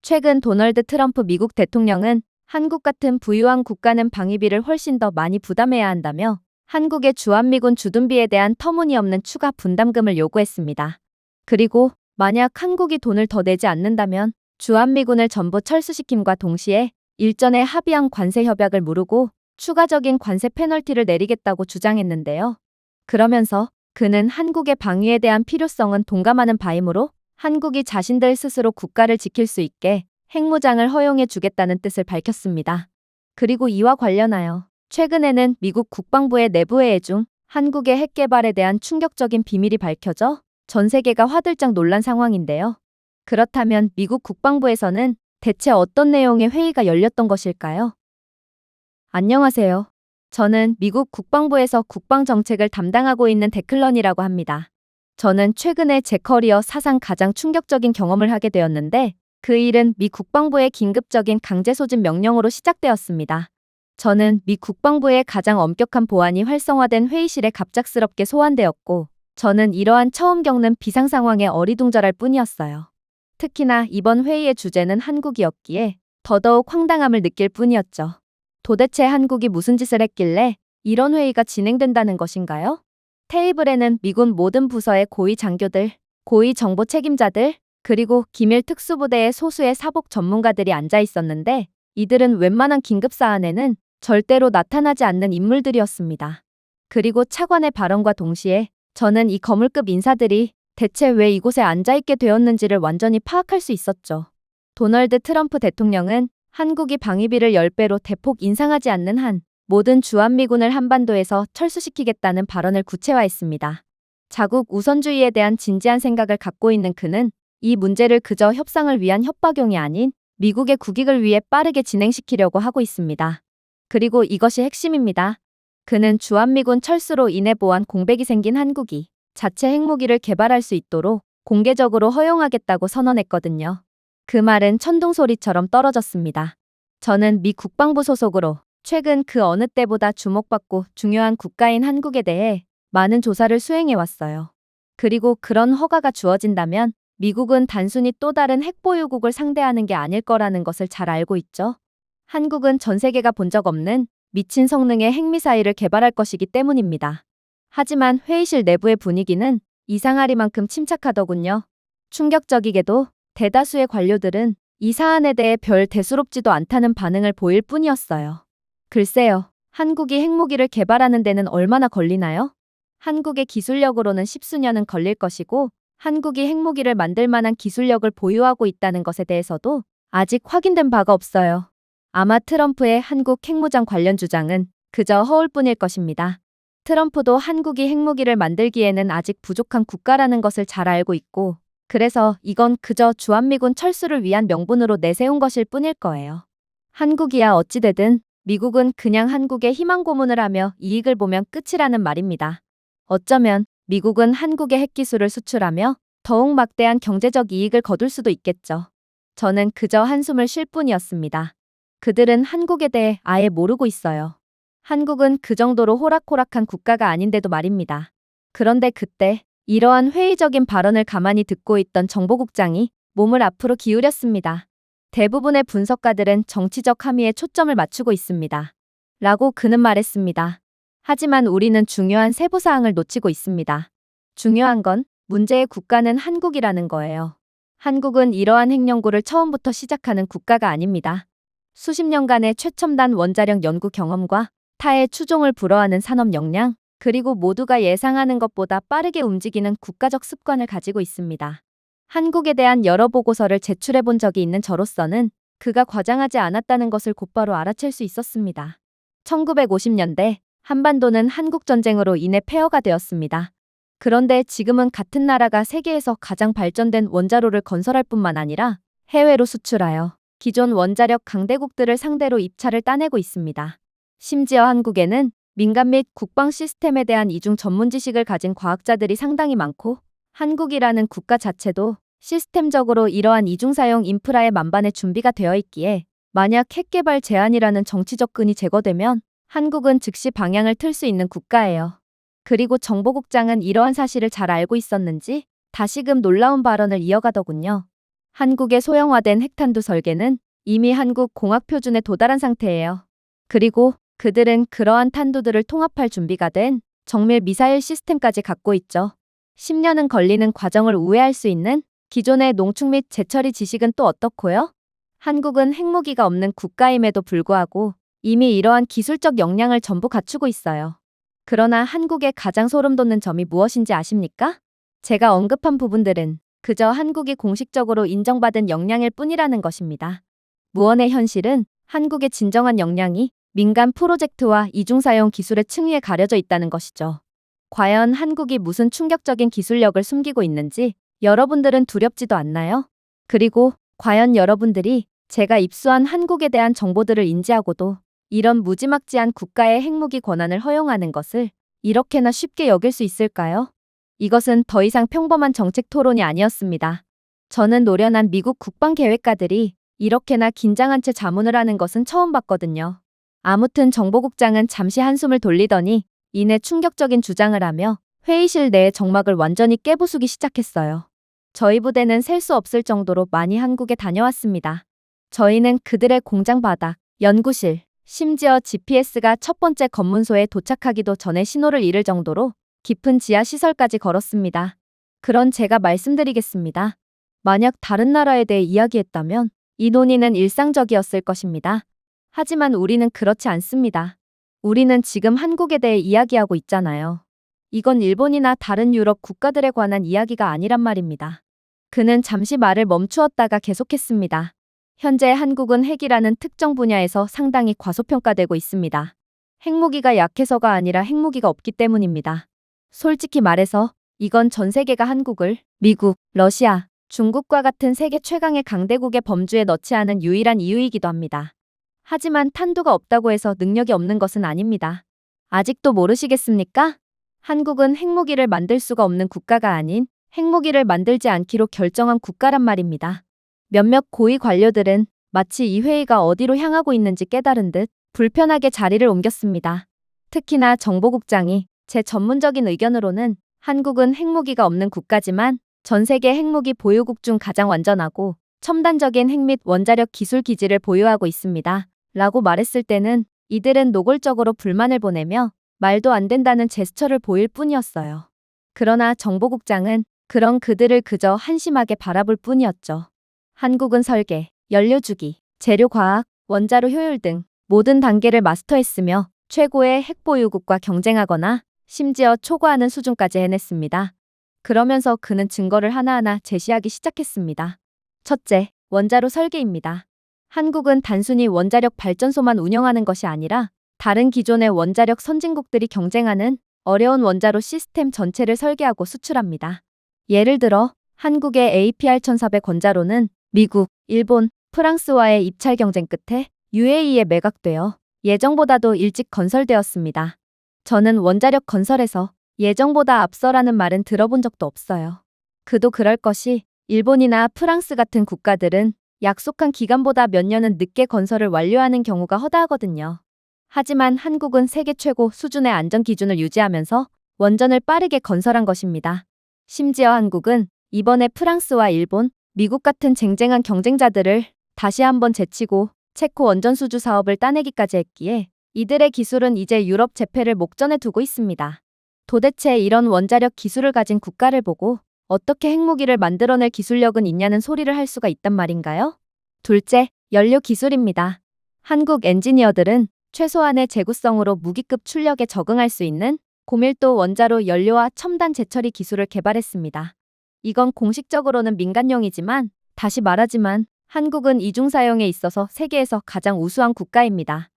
최근 도널드 트럼프 미국 대통령은 한국 같은 부유한 국가는 방위비를 훨씬 더 많이 부담해야 한다며 한국의 주한미군 주둔비에 대한 터무니없는 추가 분담금을 요구했습니다. 그리고 만약 한국이 돈을 더 내지 않는다면 주한미군을 전부 철수시킴과 동시에 일전에 합의한 관세 협약을 무르고 추가적인 관세 페널티를 내리겠다고 주장했는데요. 그러면서 그는 한국의 방위에 대한 필요성은 동감하는 바이므로 한국이 자신들 스스로 국가를 지킬 수 있게 핵무장을 허용해 주겠다는 뜻을 밝혔습니다. 그리고 이와 관련하여 최근에는 미국 국방부의 내부회의 중 한국의 핵 개발에 대한 충격적인 비밀이 밝혀져 전 세계가 화들짝 놀란 상황인데요. 그렇다면 미국 국방부에서는 대체 어떤 내용의 회의가 열렸던 것일까요? 안녕하세요. 저는 미국 국방부에서 국방정책을 담당하고 있는 데클런이라고 합니다. 저는 최근에 제 커리어 사상 가장 충격적인 경험을 하게 되었는데 그 일은 미 국방부의 긴급적인 강제 소집 명령으로 시작되었습니다. 저는 미 국방부의 가장 엄격한 보안이 활성화된 회의실에 갑작스럽게 소환되었고 저는 이러한 처음 겪는 비상 상황에 어리둥절할 뿐이었어요. 특히나 이번 회의의 주제는 한국이었기에 더더욱 황당함을 느낄 뿐이었죠. 도대체 한국이 무슨 짓을 했길래 이런 회의가 진행된다는 것인가요? 테이블에는 미군 모든 부서의 고위 장교들, 고위 정보 책임자들, 그리고 기밀 특수부대의 소수의 사복 전문가들이 앉아 있었는데 이들은 웬만한 긴급 사안에는 절대로 나타나지 않는 인물들이었습니다. 그리고 차관의 발언과 동시에 저는 이 거물급 인사들이 대체 왜 이곳에 앉아있게 되었는지를 완전히 파악할 수 있었죠. 도널드 트럼프 대통령은 한국이 방위비를 10배로 대폭 인상하지 않는 한 모든 주한미군을 한반도에서 철수시키겠다는 발언을 구체화했습니다. 자국 우선주의에 대한 진지한 생각을 갖고 있는 그는 이 문제를 그저 협상을 위한 협박용이 아닌 미국의 국익을 위해 빠르게 진행시키려고 하고 있습니다. 그리고 이것이 핵심입니다. 그는 주한미군 철수로 인해 보안 공백이 생긴 한국이 자체 핵무기를 개발할 수 있도록 공개적으로 허용하겠다고 선언했거든요. 그 말은 천둥소리처럼 떨어졌습니다. 저는 미 국방부 소속으로 최근 그 어느 때보다 주목받고 중요한 국가인 한국에 대해 많은 조사를 수행해왔어요. 그리고 그런 허가가 주어진다면 미국은 단순히 또 다른 핵보유국을 상대하는 게 아닐 거라는 것을 잘 알고 있죠. 한국은 전 세계가 본 적 없는 미친 성능의 핵미사일을 개발할 것이기 때문입니다. 하지만 회의실 내부의 분위기는 이상하리만큼 침착하더군요. 충격적이게도 대다수의 관료들은 이 사안에 대해 별 대수롭지도 않다는 반응을 보일 뿐이었어요. 글쎄요, 한국이 핵무기를 개발하는 데는 얼마나 걸리나요? 한국의 기술력으로는 십수년은 걸릴 것이고 한국이 핵무기를 만들 만한 기술력을 보유하고 있다는 것에 대해서도 아직 확인된 바가 없어요. 아마 트럼프의 한국 핵무장 관련 주장은 그저 허울뿐일 것입니다. 트럼프도 한국이 핵무기를 만들기에는 아직 부족한 국가라는 것을 잘 알고 있고 그래서 이건 그저 주한미군 철수를 위한 명분으로 내세운 것일 뿐일 거예요. 한국이야 어찌되든 미국은 그냥 한국에 희망 고문을 하며 이익을 보면 끝이라는 말입니다. 어쩌면 미국은 한국의 핵기술을 수출하며 더욱 막대한 경제적 이익을 거둘 수도 있겠죠. 저는 그저 한숨을 쉴 뿐이었습니다. 그들은 한국에 대해 아예 모르고 있어요. 한국은 그 정도로 호락호락한 국가가 아닌데도 말입니다. 그런데 그때 이러한 회의적인 발언을 가만히 듣고 있던 정보국장이 몸을 앞으로 기울였습니다. 대부분의 분석가들은 정치적 함의에 초점을 맞추고 있습니다. 라고 그는 말했습니다. 하지만 우리는 중요한 세부사항을 놓치고 있습니다. 중요한 건 문제의 국가는 한국이라는 거예요. 한국은 이러한 핵연구를 처음부터 시작하는 국가가 아닙니다. 수십 년간의 최첨단 원자력 연구 경험과 타의 추종을 불허하는 산업 역량, 그리고 모두가 예상하는 것보다 빠르게 움직이는 국가적 습관을 가지고 있습니다. 한국에 대한 여러 보고서를 제출해 본 적이 있는 저로서는 그가 과장하지 않았다는 것을 곧바로 알아챌 수 있었습니다. 1950년대 한반도는 한국전쟁으로 인해 폐허가 되었습니다. 그런데 지금은 같은 나라가 세계에서 가장 발전된 원자로를 건설할 뿐만 아니라 해외로 수출하여 기존 원자력 강대국들을 상대로 입찰을 따내고 있습니다. 심지어 한국에는 민간 및 국방 시스템에 대한 이중 전문 지식을 가진 과학자들이 상당히 많고 한국이라는 국가 자체도 시스템적으로 이러한 이중사용 인프라의 만반의 준비가 되어 있기에 만약 핵개발 제한이라는 정치적 끈이 제거되면 한국은 즉시 방향을 틀 수 있는 국가예요. 그리고 정보국장은 이러한 사실을 잘 알고 있었는지 다시금 놀라운 발언을 이어가더군요. 한국의 소형화된 핵탄두 설계는 이미 한국 공학 표준에 도달한 상태예요. 그리고 그들은 그러한 탄두들을 통합할 준비가 된 정밀 미사일 시스템까지 갖고 있죠. 10년은 걸리는 과정을 우회할 수 있는 기존의 농축 및 재처리 지식은 또 어떻고요? 한국은 핵무기가 없는 국가임에도 불구하고 이미 이러한 기술적 역량을 전부 갖추고 있어요. 그러나 한국의 가장 소름 돋는 점이 무엇인지 아십니까? 제가 언급한 부분들은 그저 한국이 공식적으로 인정받은 역량일 뿐이라는 것입니다. 무언의 현실은 한국의 진정한 역량이 민간 프로젝트와 이중사용 기술의 층위에 가려져 있다는 것이죠. 과연 한국이 무슨 충격적인 기술력을 숨기고 있는지 여러분들은 두렵지도 않나요? 그리고 과연 여러분들이 제가 입수한 한국에 대한 정보들을 인지하고도 이런 무지막지한 국가의 핵무기 권한을 허용하는 것을 이렇게나 쉽게 여길 수 있을까요? 이것은 더 이상 평범한 정책 토론이 아니었습니다. 저는 노련한 미국 국방계획가들이 이렇게나 긴장한 채 자문을 하는 것은 처음 봤거든요. 아무튼 정보국장은 잠시 한숨을 돌리더니 이내 충격적인 주장을 하며 회의실 내의 정막을 완전히 깨부수기 시작했어요. 저희 부대는 셀 수 없을 정도로 많이 한국에 다녀왔습니다. 저희는 그들의 공장 바닥, 연구실, 심지어 GPS가 첫 번째 검문소에 도착하기도 전에 신호를 잃을 정도로 깊은 지하 시설까지 걸었습니다. 그런 제가 말씀드리겠습니다. 만약 다른 나라에 대해 이야기했다면 이 논의는 일상적이었을 것입니다. 하지만 우리는 그렇지 않습니다. 우리는 지금 한국에 대해 이야기하고 있잖아요. 이건 일본이나 다른 유럽 국가들에 관한 이야기가 아니란 말입니다. 그는 잠시 말을 멈추었다가 계속했습니다. 현재 한국은 핵이라는 특정 분야에서 상당히 과소평가되고 있습니다. 핵무기가 약해서가 아니라 핵무기가 없기 때문입니다. 솔직히 말해서 이건 전 세계가 한국을 미국, 러시아, 중국과 같은 세계 최강의 강대국의 범주에 넣지 않은 유일한 이유이기도 합니다. 하지만 탄두가 없다고 해서 능력이 없는 것은 아닙니다. 아직도 모르시겠습니까? 한국은 핵무기를 만들 수가 없는 국가가 아닌 핵무기를 만들지 않기로 결정한 국가란 말입니다. 몇몇 고위 관료들은 마치 이 회의가 어디로 향하고 있는지 깨달은 듯 불편하게 자리를 옮겼습니다. 특히나 정보국장이 제 전문적인 의견으로는 한국은 핵무기가 없는 국가지만 전 세계 핵무기 보유국 중 가장 완전하고 첨단적인 핵 및 원자력 기술 기지를 보유하고 있습니다. 라고 말했을 때는 이들은 노골적으로 불만을 보내며 말도 안 된다는 제스처를 보일 뿐이었어요. 그러나 정보국장은 그런 그들을 그저 한심하게 바라볼 뿐이었죠. 한국은 설계, 연료주기, 재료과학, 원자로 효율 등 모든 단계를 마스터했으며 최고의 핵보유국과 경쟁하거나 심지어 초과하는 수준까지 해냈습니다. 그러면서 그는 증거를 하나하나 제시하기 시작했습니다. 첫째, 원자로 설계입니다. 한국은 단순히 원자력 발전소만 운영하는 것이 아니라 다른 기존의 원자력 선진국들이 경쟁하는 어려운 원자로 시스템 전체를 설계하고 수출합니다. 예를 들어 한국의 APR-1400 원자로는 미국, 일본, 프랑스와의 입찰 경쟁 끝에 UAE에 매각되어 예정보다도 일찍 건설되었습니다. 저는 원자력 건설에서 예정보다 앞서라는 말은 들어본 적도 없어요. 그도 그럴 것이 일본이나 프랑스 같은 국가들은 약속한 기간보다 몇 년은 늦게 건설을 완료하는 경우가 허다하거든요. 하지만 한국은 세계 최고 수준의 안전 기준을 유지하면서 원전을 빠르게 건설한 것입니다. 심지어 한국은 이번에 프랑스와 일본, 미국 같은 쟁쟁한 경쟁자들을 다시 한번 제치고 체코 원전 수주 사업을 따내기까지 했기에 이들의 기술은 이제 유럽 재패를 목전에 두고 있습니다. 도대체 이런 원자력 기술을 가진 국가를 보고 어떻게 핵무기를 만들어낼 기술력은 있냐는 소리를 할 수가 있단 말인가요? 둘째, 연료 기술입니다. 한국 엔지니어들은 최소한의 재구성으로 무기급 출력에 적응할 수 있는 고밀도 원자로 연료와 첨단 재처리 기술을 개발했습니다. 이건 공식적으로는 민간용이지만 다시 말하지만 한국은 이중사용에 있어서 세계에서 가장 우수한 국가입니다.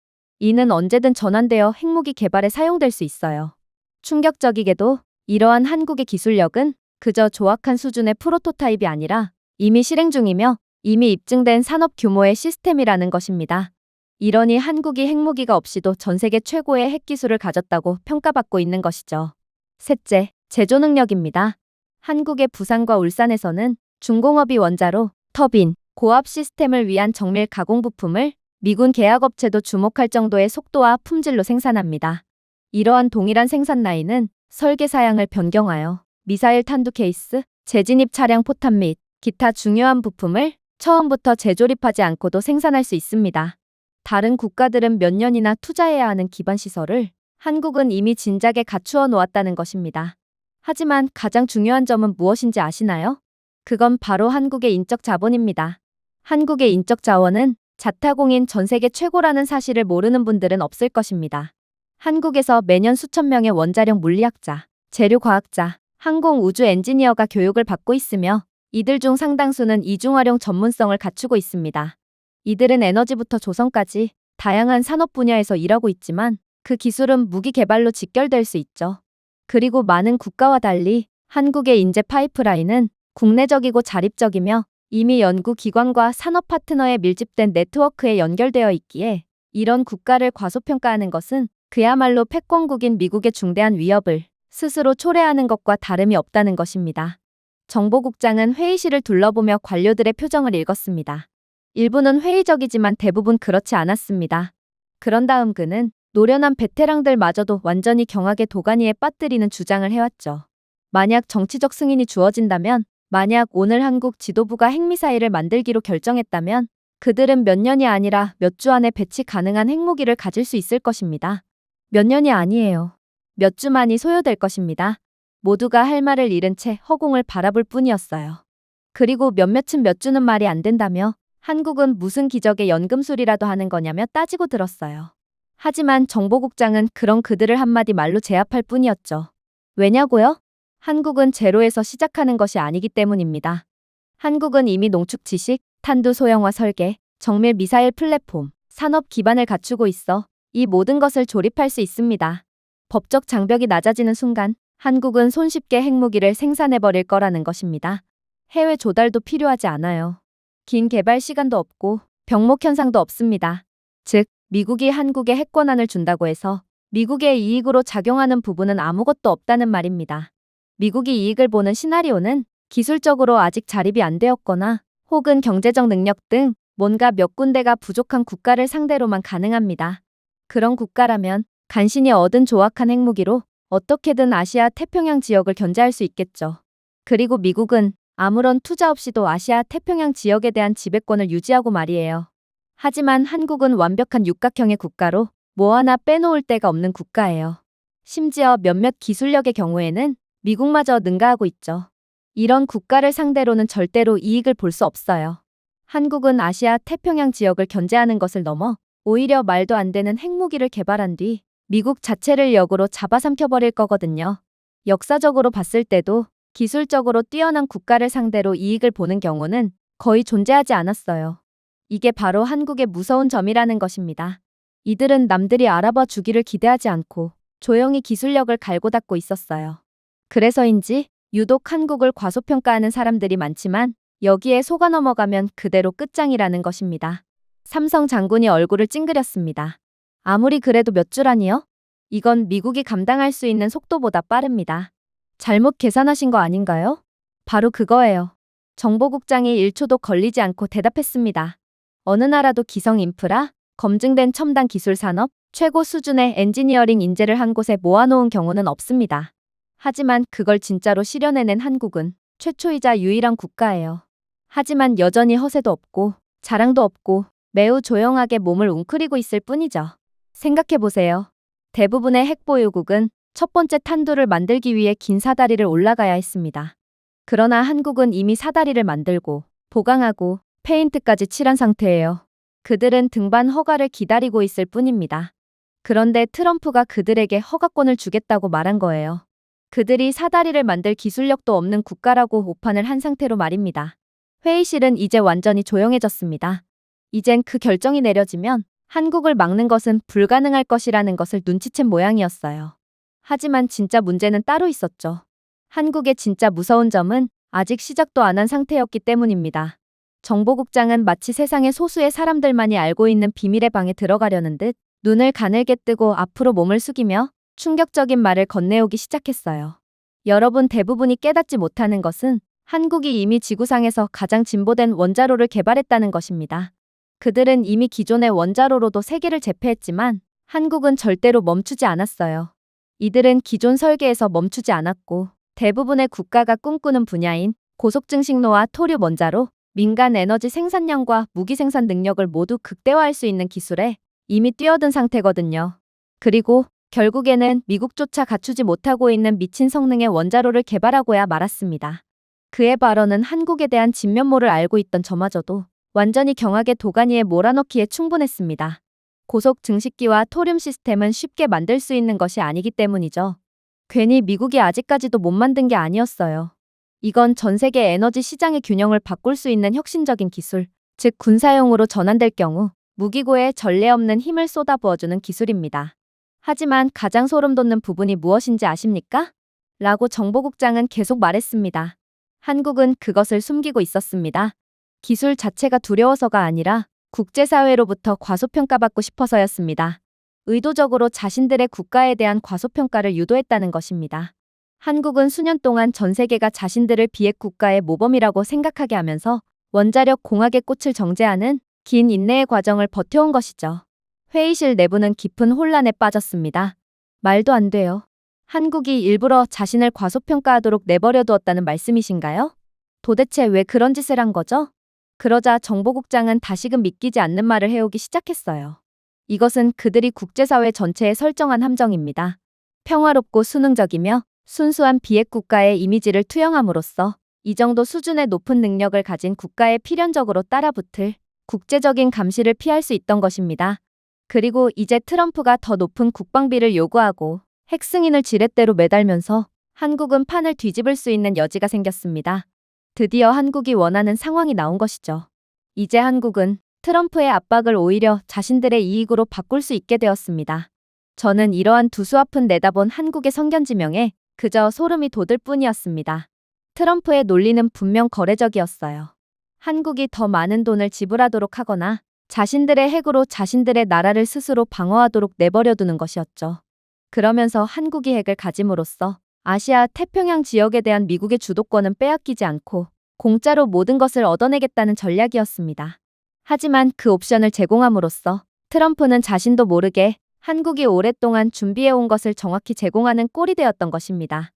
이는 언제든 전환되어 핵무기 개발에 사용될 수 있어요. 충격적이게도 이러한 한국의 기술력은 그저 조악한 수준의 프로토타입이 아니라 이미 실행 중이며 이미 입증된 산업 규모의 시스템이라는 것입니다. 이러니 한국이 핵무기가 없이도 전 세계 최고의 핵기술을 가졌다고 평가받고 있는 것이죠. 셋째, 제조 능력입니다. 한국의 부산과 울산에서는 중공업이 원자로, 터빈, 고압 시스템을 위한 정밀 가공 부품을 미군 계약업체도 주목할 정도의 속도와 품질로 생산합니다. 이러한 동일한 생산 라인은 설계 사양을 변경하여 미사일 탄두 케이스, 재진입 차량 포탄 및 기타 중요한 부품을 처음부터 재조립하지 않고도 생산할 수 있습니다. 다른 국가들은 몇 년이나 투자해야 하는 기반 시설을 한국은 이미 진작에 갖추어 놓았다는 것입니다. 하지만 가장 중요한 점은 무엇인지 아시나요? 그건 바로 한국의 인적 자본입니다. 한국의 인적 자원은 자타공인 전 세계 최고라는 사실을 모르는 분들은 없을 것입니다. 한국에서 매년 수천 명의 원자력 물리학자, 재료과학자, 항공 우주 엔지니어가 교육을 받고 있으며 이들 중 상당수는 이중활용 전문성을 갖추고 있습니다. 이들은 에너지부터 조선까지 다양한 산업 분야에서 일하고 있지만 그 기술은 무기 개발로 직결될 수 있죠. 그리고 많은 국가와 달리 한국의 인재 파이프라인은 국내적이고 자립적이며 이미 연구기관과 산업 파트너에 밀집된 네트워크에 연결되어 있기에 이런 국가를 과소평가하는 것은 그야말로 패권국인 미국의 중대한 위협을 스스로 초래하는 것과 다름이 없다는 것입니다. 정보국장은 회의실을 둘러보며 관료들의 표정을 읽었습니다. 일부는 회의적이지만 대부분 그렇지 않았습니다. 그런 다음 그는 노련한 베테랑들마저도 완전히 경악의 도가니에 빠뜨리는 주장을 해왔죠. 만약 정치적 승인이 주어진다면, 만약 오늘 한국 지도부가 핵미사일을 만들기로 결정했다면 그들은 몇 년이 아니라 몇 주 안에 배치 가능한 핵무기를 가질 수 있을 것입니다. 몇 년이 아니에요. 몇 주만이 소요될 것입니다. 모두가 할 말을 잃은 채 허공을 바라볼 뿐이었어요. 그리고 몇몇은 몇 주는 말이 안 된다며 한국은 무슨 기적의 연금술이라도 하는 거냐며 따지고 들었어요. 하지만 정보국장은 그런 그들을 한마디 말로 제압할 뿐이었죠. 왜냐고요? 한국은 제로에서 시작하는 것이 아니기 때문입니다. 한국은 이미 농축 지식, 탄두 소형화 설계, 정밀 미사일 플랫폼, 산업 기반을 갖추고 있어 이 모든 것을 조립할 수 있습니다. 법적 장벽이 낮아지는 순간 한국은 손쉽게 핵무기를 생산해버릴 거라는 것입니다. 해외 조달도 필요하지 않아요. 긴 개발 시간도 없고 병목 현상도 없습니다. 즉, 미국이 한국에 핵권한을 준다고 해서 미국의 이익으로 작용하는 부분은 아무것도 없다는 말입니다. 미국이 이익을 보는 시나리오는 기술적으로 아직 자립이 안 되었거나 혹은 경제적 능력 등 뭔가 몇 군데가 부족한 국가를 상대로만 가능합니다. 그런 국가라면 간신히 얻은 조악한 핵무기로 어떻게든 아시아 태평양 지역을 견제할 수 있겠죠. 그리고 미국은 아무런 투자 없이도 아시아 태평양 지역에 대한 지배권을 유지하고 말이에요. 하지만 한국은 완벽한 육각형의 국가로 뭐 하나 빼놓을 데가 없는 국가예요. 심지어 몇몇 기술력의 경우에는 미국마저 능가하고 있죠. 이런 국가를 상대로는 절대로 이익을 볼 수 없어요. 한국은 아시아 태평양 지역을 견제하는 것을 넘어 오히려 말도 안 되는 핵무기를 개발한 뒤 미국 자체를 역으로 잡아삼켜버릴 거거든요. 역사적으로 봤을 때도 기술적으로 뛰어난 국가를 상대로 이익을 보는 경우는 거의 존재하지 않았어요. 이게 바로 한국의 무서운 점이라는 것입니다. 이들은 남들이 알아봐 주기를 기대하지 않고 조용히 기술력을 갈고 닦고 있었어요. 그래서인지 유독 한국을 과소평가하는 사람들이 많지만 여기에 속아 넘어가면 그대로 끝장이라는 것입니다. 삼성 장군이 얼굴을 찡그렸습니다. 아무리 그래도 몇 주라니요? 이건 미국이 감당할 수 있는 속도보다 빠릅니다. 잘못 계산하신 거 아닌가요? 바로 그거예요. 정보국장이 1초도 걸리지 않고 대답했습니다. 어느 나라도 기성 인프라, 검증된 첨단 기술 산업, 최고 수준의 엔지니어링 인재를 한 곳에 모아놓은 경우는 없습니다. 하지만 그걸 진짜로 실현해낸 한국은 최초이자 유일한 국가예요. 하지만 여전히 허세도 없고 자랑도 없고 매우 조용하게 몸을 웅크리고 있을 뿐이죠. 생각해보세요. 대부분의 핵보유국은 첫 번째 탄두를 만들기 위해 긴 사다리를 올라가야 했습니다. 그러나 한국은 이미 사다리를 만들고 보강하고 페인트까지 칠한 상태예요. 그들은 등반 허가를 기다리고 있을 뿐입니다. 그런데 트럼프가 그들에게 허가권을 주겠다고 말한 거예요. 그들이 사다리를 만들 기술력도 없는 국가라고 오판을 한 상태로 말입니다. 회의실은 이제 완전히 조용해졌습니다. 이젠 그 결정이 내려지면 한국을 막는 것은 불가능할 것이라는 것을 눈치챈 모양이었어요. 하지만 진짜 문제는 따로 있었죠. 한국의 진짜 무서운 점은 아직 시작도 안 한 상태였기 때문입니다. 정보국장은 마치 세상의 소수의 사람들만이 알고 있는 비밀의 방에 들어가려는 듯 눈을 가늘게 뜨고 앞으로 몸을 숙이며 충격적인 말을 건네오기 시작했어요. 여러분 대부분이 깨닫지 못하는 것은 한국이 이미 지구상에서 가장 진보된 원자로를 개발했다는 것입니다. 그들은 이미 기존의 원자로로도 세계를 제패했지만 한국은 절대로 멈추지 않았어요. 이들은 기존 설계에서 멈추지 않았고 대부분의 국가가 꿈꾸는 분야인 고속 증식로와 토류 원자로, 민간 에너지 생산량과 무기 생산 능력을 모두 극대화할 수 있는 기술에 이미 뛰어든 상태거든요. 그리고 결국에는 미국조차 갖추지 못하고 있는 미친 성능의 원자로를 개발하고야 말았습니다. 그의 발언은 한국에 대한 진면모를 알고 있던 저마저도 완전히 경악의 도가니에 몰아넣기에 충분했습니다. 고속 증식기와 토륨 시스템은 쉽게 만들 수 있는 것이 아니기 때문이죠. 괜히 미국이 아직까지도 못 만든 게 아니었어요. 이건 전 세계 에너지 시장의 균형을 바꿀 수 있는 혁신적인 기술, 즉 군사용으로 전환될 경우 무기고에 전례 없는 힘을 쏟아부어주는 기술입니다. 하지만 가장 소름 돋는 부분이 무엇인지 아십니까? 라고 정보국장은 계속 말했습니다. 한국은 그것을 숨기고 있었습니다. 기술 자체가 두려워서가 아니라 국제사회로부터 과소평가받고 싶어서였습니다. 의도적으로 자신들의 국가에 대한 과소평가를 유도했다는 것입니다. 한국은 수년 동안 전 세계가 자신들을 비핵 국가의 모범이라고 생각하게 하면서 원자력 공학의 꽃을 정제하는 긴 인내의 과정을 버텨온 것이죠. 회의실 내부는 깊은 혼란에 빠졌습니다. 말도 안 돼요. 한국이 일부러 자신을 과소평가하도록 내버려두었다는 말씀이신가요? 도대체 왜 그런 짓을 한 거죠? 그러자 정보국장은 다시금 믿기지 않는 말을 해오기 시작했어요. 이것은 그들이 국제사회 전체에 설정한 함정입니다. 평화롭고 수능적이며 순수한 비핵 국가의 이미지를 투영함으로써 이 정도 수준의 높은 능력을 가진 국가에 필연적으로 따라붙을 국제적인 감시를 피할 수 있던 것입니다. 그리고 이제 트럼프가 더 높은 국방비를 요구하고 핵 승인을 지렛대로 매달면서 한국은 판을 뒤집을 수 있는 여지가 생겼습니다. 드디어 한국이 원하는 상황이 나온 것이죠. 이제 한국은 트럼프의 압박을 오히려 자신들의 이익으로 바꿀 수 있게 되었습니다. 저는 이러한 두수앞은 내다본 한국의 성견지명에 그저 소름이 돋을 뿐이었습니다. 트럼프의 논리는 분명 거래적이었어요. 한국이 더 많은 돈을 지불하도록 하거나 자신들의 핵으로 자신들의 나라를 스스로 방어하도록 내버려두는 것이었죠. 그러면서 한국이 핵을 가짐으로써 아시아 태평양 지역에 대한 미국의 주도권은 빼앗기지 않고 공짜로 모든 것을 얻어내겠다는 전략이었습니다. 하지만 그 옵션을 제공함으로써 트럼프는 자신도 모르게 한국이 오랫동안 준비해온 것을 정확히 제공하는 꼴이 되었던 것입니다.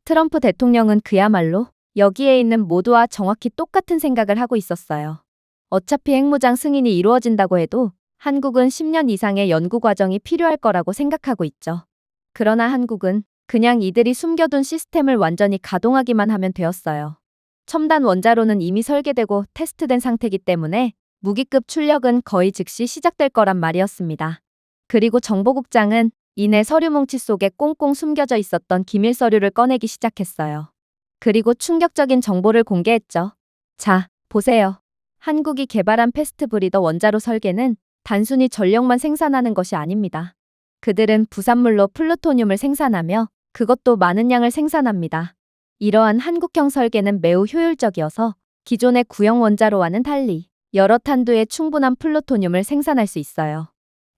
트럼프 대통령은 그야말로 여기에 있는 모두와 정확히 똑같은 생각을 하고 있었어요. 어차피 핵무장 승인이 이루어진다고 해도 한국은 10년 이상의 연구 과정이 필요할 거라고 생각하고 있죠. 그러나 한국은 그냥 이들이 숨겨둔 시스템을 완전히 가동하기만 하면 되었어요. 첨단 원자로는 이미 설계되고 테스트된 상태이기 때문에 무기급 출력은 거의 즉시 시작될 거란 말이었습니다. 그리고 정보국장은 이내 서류 뭉치 속에 꽁꽁 숨겨져 있었던 기밀 서류를 꺼내기 시작했어요. 그리고 충격적인 정보를 공개했죠. 자, 보세요. 한국이 개발한 패스트 브리더 원자로 설계는 단순히 전력만 생산하는 것이 아닙니다. 그들은 부산물로 플루토늄을 생산하며 그것도 많은 양을 생산합니다. 이러한 한국형 설계는 매우 효율적이어서 기존의 구형 원자로와는 달리 여러 탄두의 충분한 플루토늄을 생산할 수 있어요.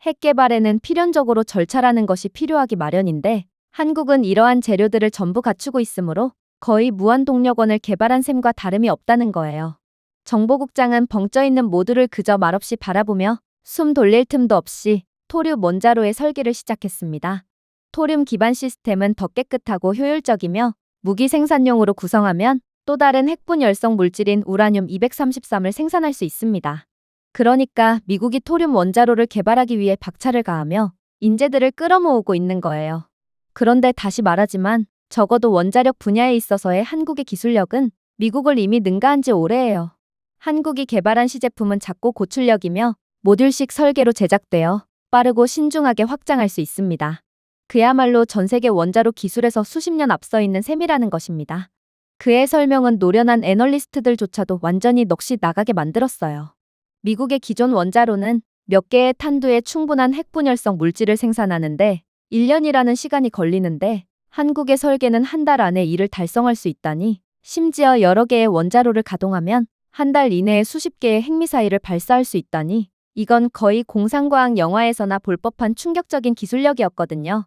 핵 개발에는 필연적으로 절차라는 것이 필요하기 마련인데 한국은 이러한 재료들을 전부 갖추고 있으므로 거의 무한 동력원을 개발한 셈과 다름이 없다는 거예요. 정보국장은 벙쪄있는 모두를 그저 말없이 바라보며 숨 돌릴 틈도 없이 토륨 원자로의 설계를 시작했습니다. 토륨 기반 시스템은 더 깨끗하고 효율적이며 무기 생산용으로 구성하면 또 다른 핵분 열성 물질인 우라늄 233을 생산할 수 있습니다. 그러니까 미국이 토륨 원자로를 개발하기 위해 박차를 가하며 인재들을 끌어모으고 있는 거예요. 그런데 다시 말하지만 적어도 원자력 분야에 있어서의 한국의 기술력은 미국을 이미 능가한 지 오래예요. 한국이 개발한 시제품은 작고 고출력이며 모듈식 설계로 제작되어 빠르고 신중하게 확장할 수 있습니다. 그야말로 전 세계 원자로 기술에서 수십 년 앞서 있는 셈이라는 것입니다. 그의 설명은 노련한 애널리스트들조차도 완전히 넋이 나가게 만들었어요. 미국의 기존 원자로는 몇 개의 탄두에 충분한 핵분열성 물질을 생산하는데 1년이라는 시간이 걸리는데 한국의 설계는 한 달 안에 이를 달성할 수 있다니, 심지어 여러 개의 원자로를 가동하면 한 달 이내에 수십 개의 핵미사일을 발사할 수 있다니, 이건 거의 공상과학 영화에서나 볼 법한 충격적인 기술력이었거든요.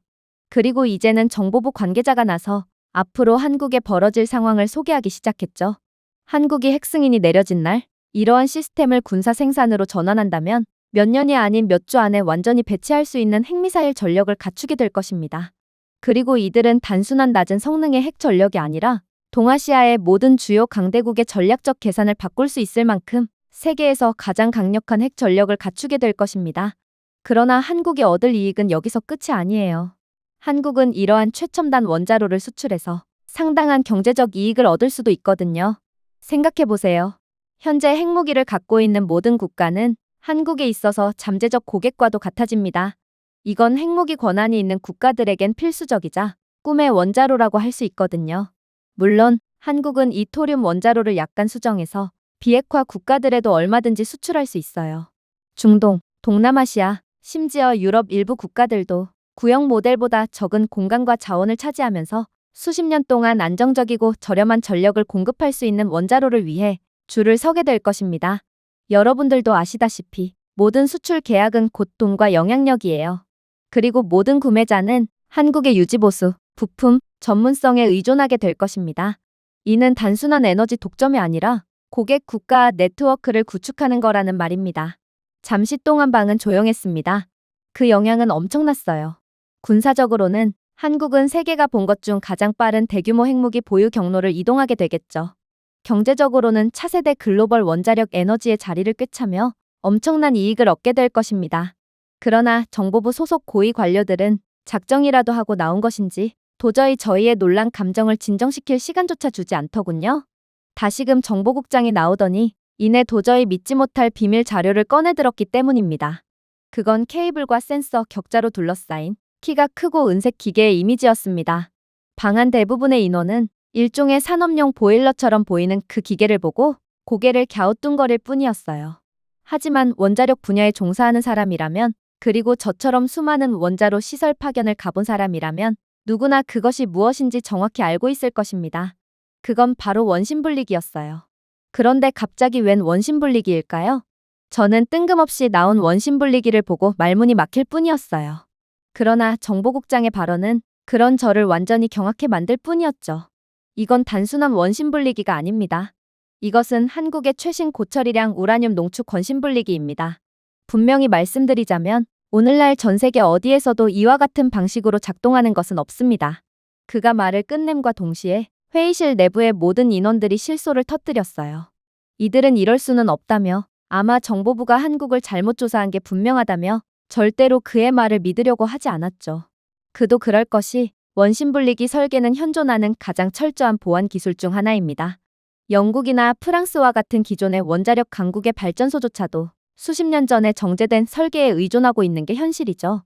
그리고 이제는 정보부 관계자가 나서 앞으로 한국에 벌어질 상황을 소개하기 시작했죠. 한국이 핵 승인이 내려진 날, 이러한 시스템을 군사 생산으로 전환한다면 몇 년이 아닌 몇 주 안에 완전히 배치할 수 있는 핵미사일 전력을 갖추게 될 것입니다. 그리고 이들은 단순한 낮은 성능의 핵 전력이 아니라 동아시아의 모든 주요 강대국의 전략적 계산을 바꿀 수 있을 만큼 세계에서 가장 강력한 핵 전력을 갖추게 될 것입니다. 그러나 한국이 얻을 이익은 여기서 끝이 아니에요. 한국은 이러한 최첨단 원자로를 수출해서 상당한 경제적 이익을 얻을 수도 있거든요. 생각해보세요. 현재 핵무기를 갖고 있는 모든 국가는 한국에 있어서 잠재적 고객과도 같아집니다. 이건 핵무기 권한이 있는 국가들에겐 필수적이자 꿈의 원자로라고 할 수 있거든요. 물론 한국은 이 토륨 원자로를 약간 수정해서 비핵화 국가들에도 얼마든지 수출할 수 있어요. 중동, 동남아시아, 심지어 유럽 일부 국가들도 구형 모델보다 적은 공간과 자원을 차지하면서 수십 년 동안 안정적이고 저렴한 전력을 공급할 수 있는 원자로를 위해 줄을 서게 될 것입니다. 여러분들도 아시다시피 모든 수출 계약은 곧 돈과 영향력이에요. 그리고 모든 구매자는 한국의 유지보수, 부품, 전문성에 의존하게 될 것입니다. 이는 단순한 에너지 독점이 아니라 고객 국가 네트워크를 구축하는 거라는 말입니다. 잠시 동안 방은 조용했습니다. 그 영향은 엄청났어요. 군사적으로는 한국은 세계가 본 것 중 가장 빠른 대규모 핵무기 보유 경로를 이동하게 되겠죠. 경제적으로는 차세대 글로벌 원자력 에너지의 자리를 꿰차며 엄청난 이익을 얻게 될 것입니다. 그러나 정보부 소속 고위 관료들은 작정이라도 하고 나온 것인지 도저히 저희의 놀란 감정을 진정시킬 시간조차 주지 않더군요. 다시금 정보국장이 나오더니 이내 도저히 믿지 못할 비밀 자료를 꺼내들었기 때문입니다. 그건 케이블과 센서 격자로 둘러싸인 키가 크고 은색 기계의 이미지였습니다. 방 안 대부분의 인원은 일종의 산업용 보일러처럼 보이는 그 기계를 보고 고개를 갸우뚱거릴 뿐이었어요. 하지만 원자력 분야에 종사하는 사람이라면, 그리고 저처럼 수많은 원자로 시설 파견을 가본 사람이라면 누구나 그것이 무엇인지 정확히 알고 있을 것입니다. 그건 바로 원심분리기였어요. 그런데 갑자기 웬 원심분리기일까요? 저는 뜬금없이 나온 원심분리기를 보고 말문이 막힐 뿐이었어요. 그러나 정보국장의 발언은 그런 저를 완전히 경악해 만들 뿐이었죠. 이건 단순한 원심분리기가 아닙니다. 이것은 한국의 최신 고처리량 우라늄 농축 원심분리기입니다. 분명히 말씀드리자면 오늘날 전 세계 어디에서도 이와 같은 방식으로 작동하는 것은 없습니다. 그가 말을 끝냄과 동시에 회의실 내부의 모든 인원들이 실소를 터뜨렸어요. 이들은 이럴 수는 없다며, 아마 정보부가 한국을 잘못 조사한 게 분명하다며 절대로 그의 말을 믿으려고 하지 않았죠. 그도 그럴 것이, 원심분리기 설계는 현존하는 가장 철저한 보안 기술 중 하나입니다. 영국이나 프랑스와 같은 기존의 원자력 강국의 발전소조차도 수십 년 전에 정제된 설계에 의존하고 있는 게 현실이죠.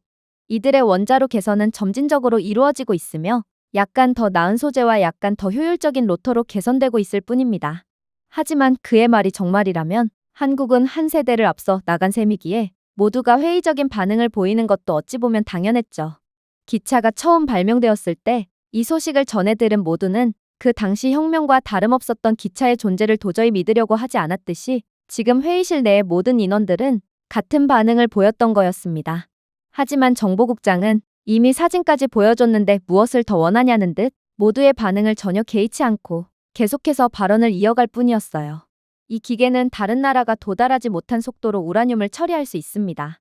이들의 원자로 개선은 점진적으로 이루어지고 있으며 약간 더 나은 소재와 약간 더 효율적인 로터로 개선되고 있을 뿐입니다. 하지만 그의 말이 정말이라면 한국은 한 세대를 앞서 나간 셈이기에 모두가 회의적인 반응을 보이는 것도 어찌 보면 당연했죠. 기차가 처음 발명되었을 때 이 소식을 전해 들은 모두는 그 당시 혁명과 다름없었던 기차의 존재를 도저히 믿으려고 하지 않았듯이 지금 회의실 내의 모든 인원들은 같은 반응을 보였던 거였습니다. 하지만 정보국장은 이미 사진까지 보여줬는데 무엇을 더 원하냐는 듯 모두의 반응을 전혀 개의치 않고 계속해서 발언을 이어갈 뿐이었어요. 이 기계는 다른 나라가 도달하지 못한 속도로 우라늄을 처리할 수 있습니다.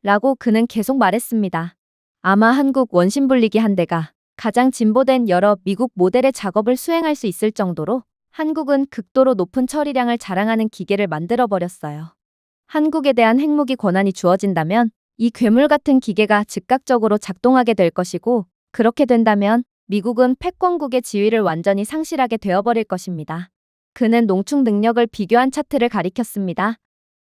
라고 그는 계속 말했습니다. 아마 한국 원심분리기 한 대가 가장 진보된 여러 미국 모델의 작업을 수행할 수 있을 정도로 한국은 극도로 높은 처리량을 자랑하는 기계를 만들어버렸어요. 한국에 대한 핵무기 권한이 주어진다면 이 괴물 같은 기계가 즉각적으로 작동하게 될 것이고, 그렇게 된다면 미국은 패권국의 지위를 완전히 상실하게 되어버릴 것입니다. 그는 농축 능력을 비교한 차트를 가리켰습니다.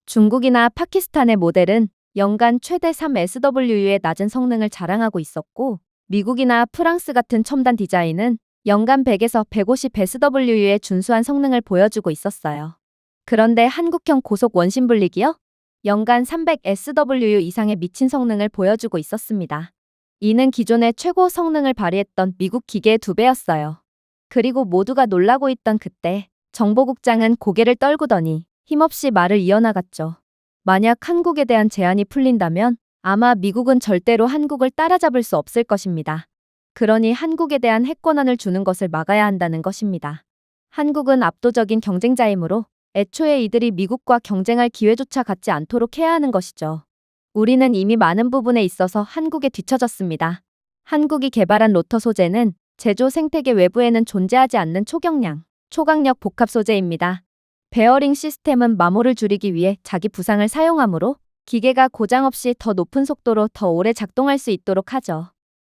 중국이나 파키스탄의 모델은 연간 최대 3SW의 낮은 성능을 자랑하고 있었고, 미국이나 프랑스 같은 첨단 디자인은 연간 100에서 150SW의 준수한 성능을 보여주고 있었어요. 그런데 한국형 고속 원심분리기요? 연간 300SW 이상의 미친 성능을 보여주고 있었습니다. 이는 기존의 최고 성능을 발휘했던 미국 기계의 2배였어요. 그리고 모두가 놀라고 있던 그때 정보국장은 고개를 떨구더니 힘없이 말을 이어나갔죠. 만약 한국에 대한 제한이 풀린다면 아마 미국은 절대로 한국을 따라잡을 수 없을 것입니다. 그러니 한국에 대한 핵권한을 주는 것을 막아야 한다는 것입니다. 한국은 압도적인 경쟁자이므로 애초에 이들이 미국과 경쟁할 기회조차 갖지 않도록 해야 하는 것이죠. 우리는 이미 많은 부분에 있어서 한국에 뒤처졌습니다. 한국이 개발한 로터 소재는 제조 생태계 외부에는 존재하지 않는 초경량, 초강력 복합 소재입니다. 베어링 시스템은 마모를 줄이기 위해 자기 부상을 사용하므로 기계가 고장 없이 더 높은 속도로 더 오래 작동할 수 있도록 하죠.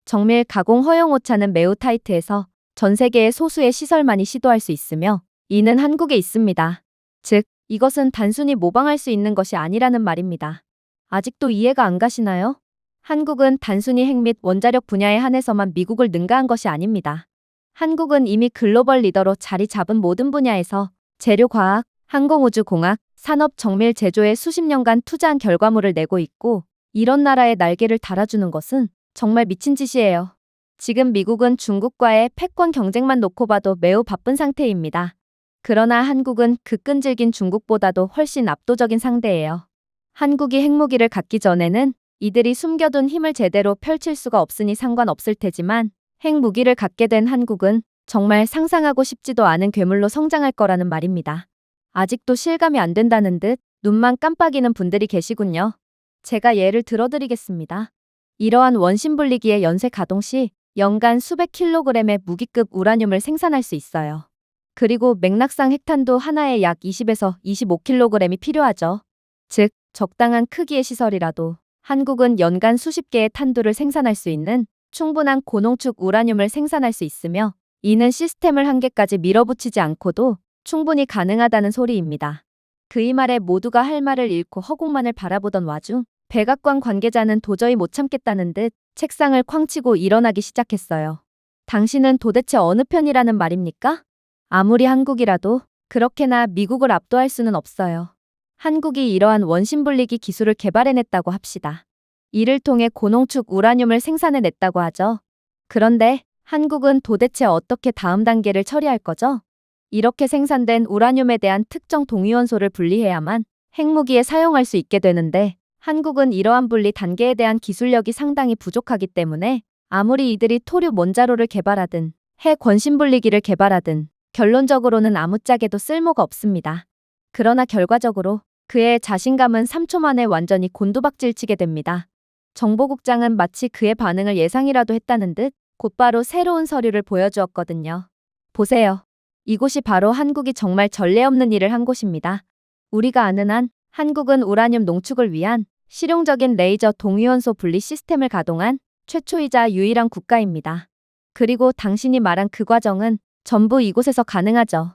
정밀 가공 허용 오차는 매우 타이트해서 전 세계의 소수의 시설만이 시도할 수 있으며 이는 한국에 있습니다. 즉, 이것은 단순히 모방할 수 있는 것이 아니라는 말입니다. 아직도 이해가 안 가시나요? 한국은 단순히 핵 및 원자력 분야에 한해서만 미국을 능가한 것이 아닙니다. 한국은 이미 글로벌 리더로 자리 잡은 모든 분야에서 재료과학, 항공우주공학, 산업 정밀 제조에 수십 년간 투자한 결과물을 내고 있고 이런 나라에 날개를 달아주는 것은 정말 미친 짓이에요. 지금 미국은 중국과의 패권 경쟁만 놓고 봐도 매우 바쁜 상태입니다. 그러나 한국은 그 끈질긴 중국보다도 훨씬 압도적인 상대예요. 한국이 핵무기를 갖기 전에는 이들이 숨겨둔 힘을 제대로 펼칠 수가 없으니 상관없을 테지만 핵무기를 갖게 된 한국은 정말 상상하고 싶지도 않은 괴물로 성장할 거라는 말입니다. 아직도 실감이 안 된다는 듯 눈만 깜빡이는 분들이 계시군요. 제가 예를 들어드리겠습니다. 이러한 원심 분리기의 연쇄 가동 시 연간 수백 킬로그램의 무기급 우라늄을 생산할 수 있어요. 그리고 맥락상 핵탄두 하나에 약 20에서 25kg이 필요하죠. 즉, 적당한 크기의 시설이라도 한국은 연간 수십 개의 탄두를 생산할 수 있는 충분한 고농축 우라늄을 생산할 수 있으며 이는 시스템을 한계까지 밀어붙이지 않고도 충분히 가능하다는 소리입니다. 그이 말에 모두가 할 말을 잃고 허공만을 바라보던 와중 백악관 관계자는 도저히 못 참겠다는 듯 책상을 쾅 치고 일어나기 시작했어요. 당신은 도대체 어느 편이라는 말입니까? 아무리 한국이라도 그렇게나 미국을 압도할 수는 없어요. 한국이 이러한 원심분리기 기술을 개발해냈다고 합시다. 이를 통해 고농축 우라늄을 생산해냈다고 하죠. 그런데 한국은 도대체 어떻게 다음 단계를 처리할 거죠? 이렇게 생산된 우라늄에 대한 특정 동위원소를 분리해야만 핵무기에 사용할 수 있게 되는데 한국은 이러한 분리 단계에 대한 기술력이 상당히 부족하기 때문에 아무리 이들이 토류 원자로를 개발하든 핵 원심분리기를 개발하든 결론적으로는 아무짝에도 쓸모가 없습니다. 그러나 결과적으로 그의 자신감은 3초 만에 완전히 곤두박질치게 됩니다. 정보국장은 마치 그의 반응을 예상이라도 했다는 듯 곧바로 새로운 서류를 보여주었거든요. 보세요. 이곳이 바로 한국이 정말 전례 없는 일을 한 곳입니다. 우리가 아는 한 한국은 우라늄 농축을 위한 실용적인 레이저 동위원소 분리 시스템을 가동한 최초이자 유일한 국가입니다. 그리고 당신이 말한 그 과정은 전부 이곳에서 가능하죠.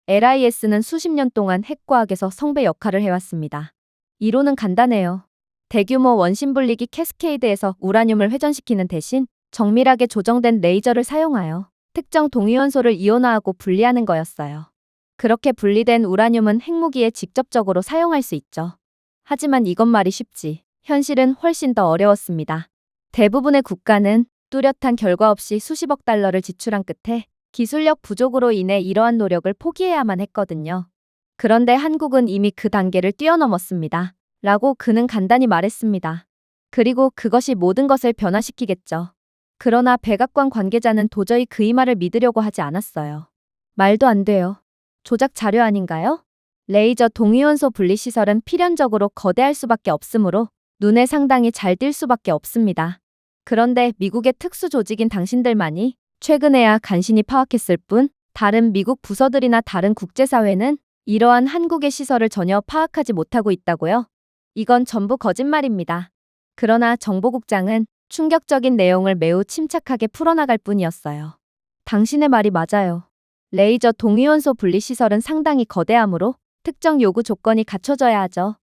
LIS는 수십 년 동안 핵과학에서 성배 역할을 해왔습니다. 이론은 간단해요. 대규모 원심분리기 캐스케이드에서 우라늄을 회전시키는 대신 정밀하게 조정된 레이저를 사용하여 특정 동위원소를 이온화하고 분리하는 거였어요. 그렇게 분리된 우라늄은 핵무기에 직접적으로 사용할 수 있죠. 하지만 이건 말이 쉽지, 현실은 훨씬 더 어려웠습니다. 대부분의 국가는 뚜렷한 결과 없이 수십억 달러를 지출한 끝에 기술력 부족으로 인해 이러한 노력을 포기해야만 했거든요. 그런데 한국은 이미 그 단계를 뛰어넘었습니다. 라고 그는 간단히 말했습니다. 그리고 그것이 모든 것을 변화시키겠죠. 그러나 백악관 관계자는 도저히 그의 말을 믿으려고 하지 않았어요. 말도 안 돼요. 조작 자료 아닌가요? 레이저 동위원소 분리시설은 필연적으로 거대할 수밖에 없으므로 눈에 상당히 잘 띌 수밖에 없습니다. 그런데 미국의 특수 조직인 당신들만이 최근에야 간신히 파악했을 뿐 다른 미국 부서들이나 다른 국제사회는 이러한 한국의 시설을 전혀 파악하지 못하고 있다고요? 이건 전부 거짓말입니다. 그러나 정보국장은 충격적인 내용을 매우 침착하게 풀어나갈 뿐이었어요. 당신의 말이 맞아요. 레이저 동위원소 분리시설은 상당히 거대하므로 특정 요구 조건이 갖춰져야 하죠.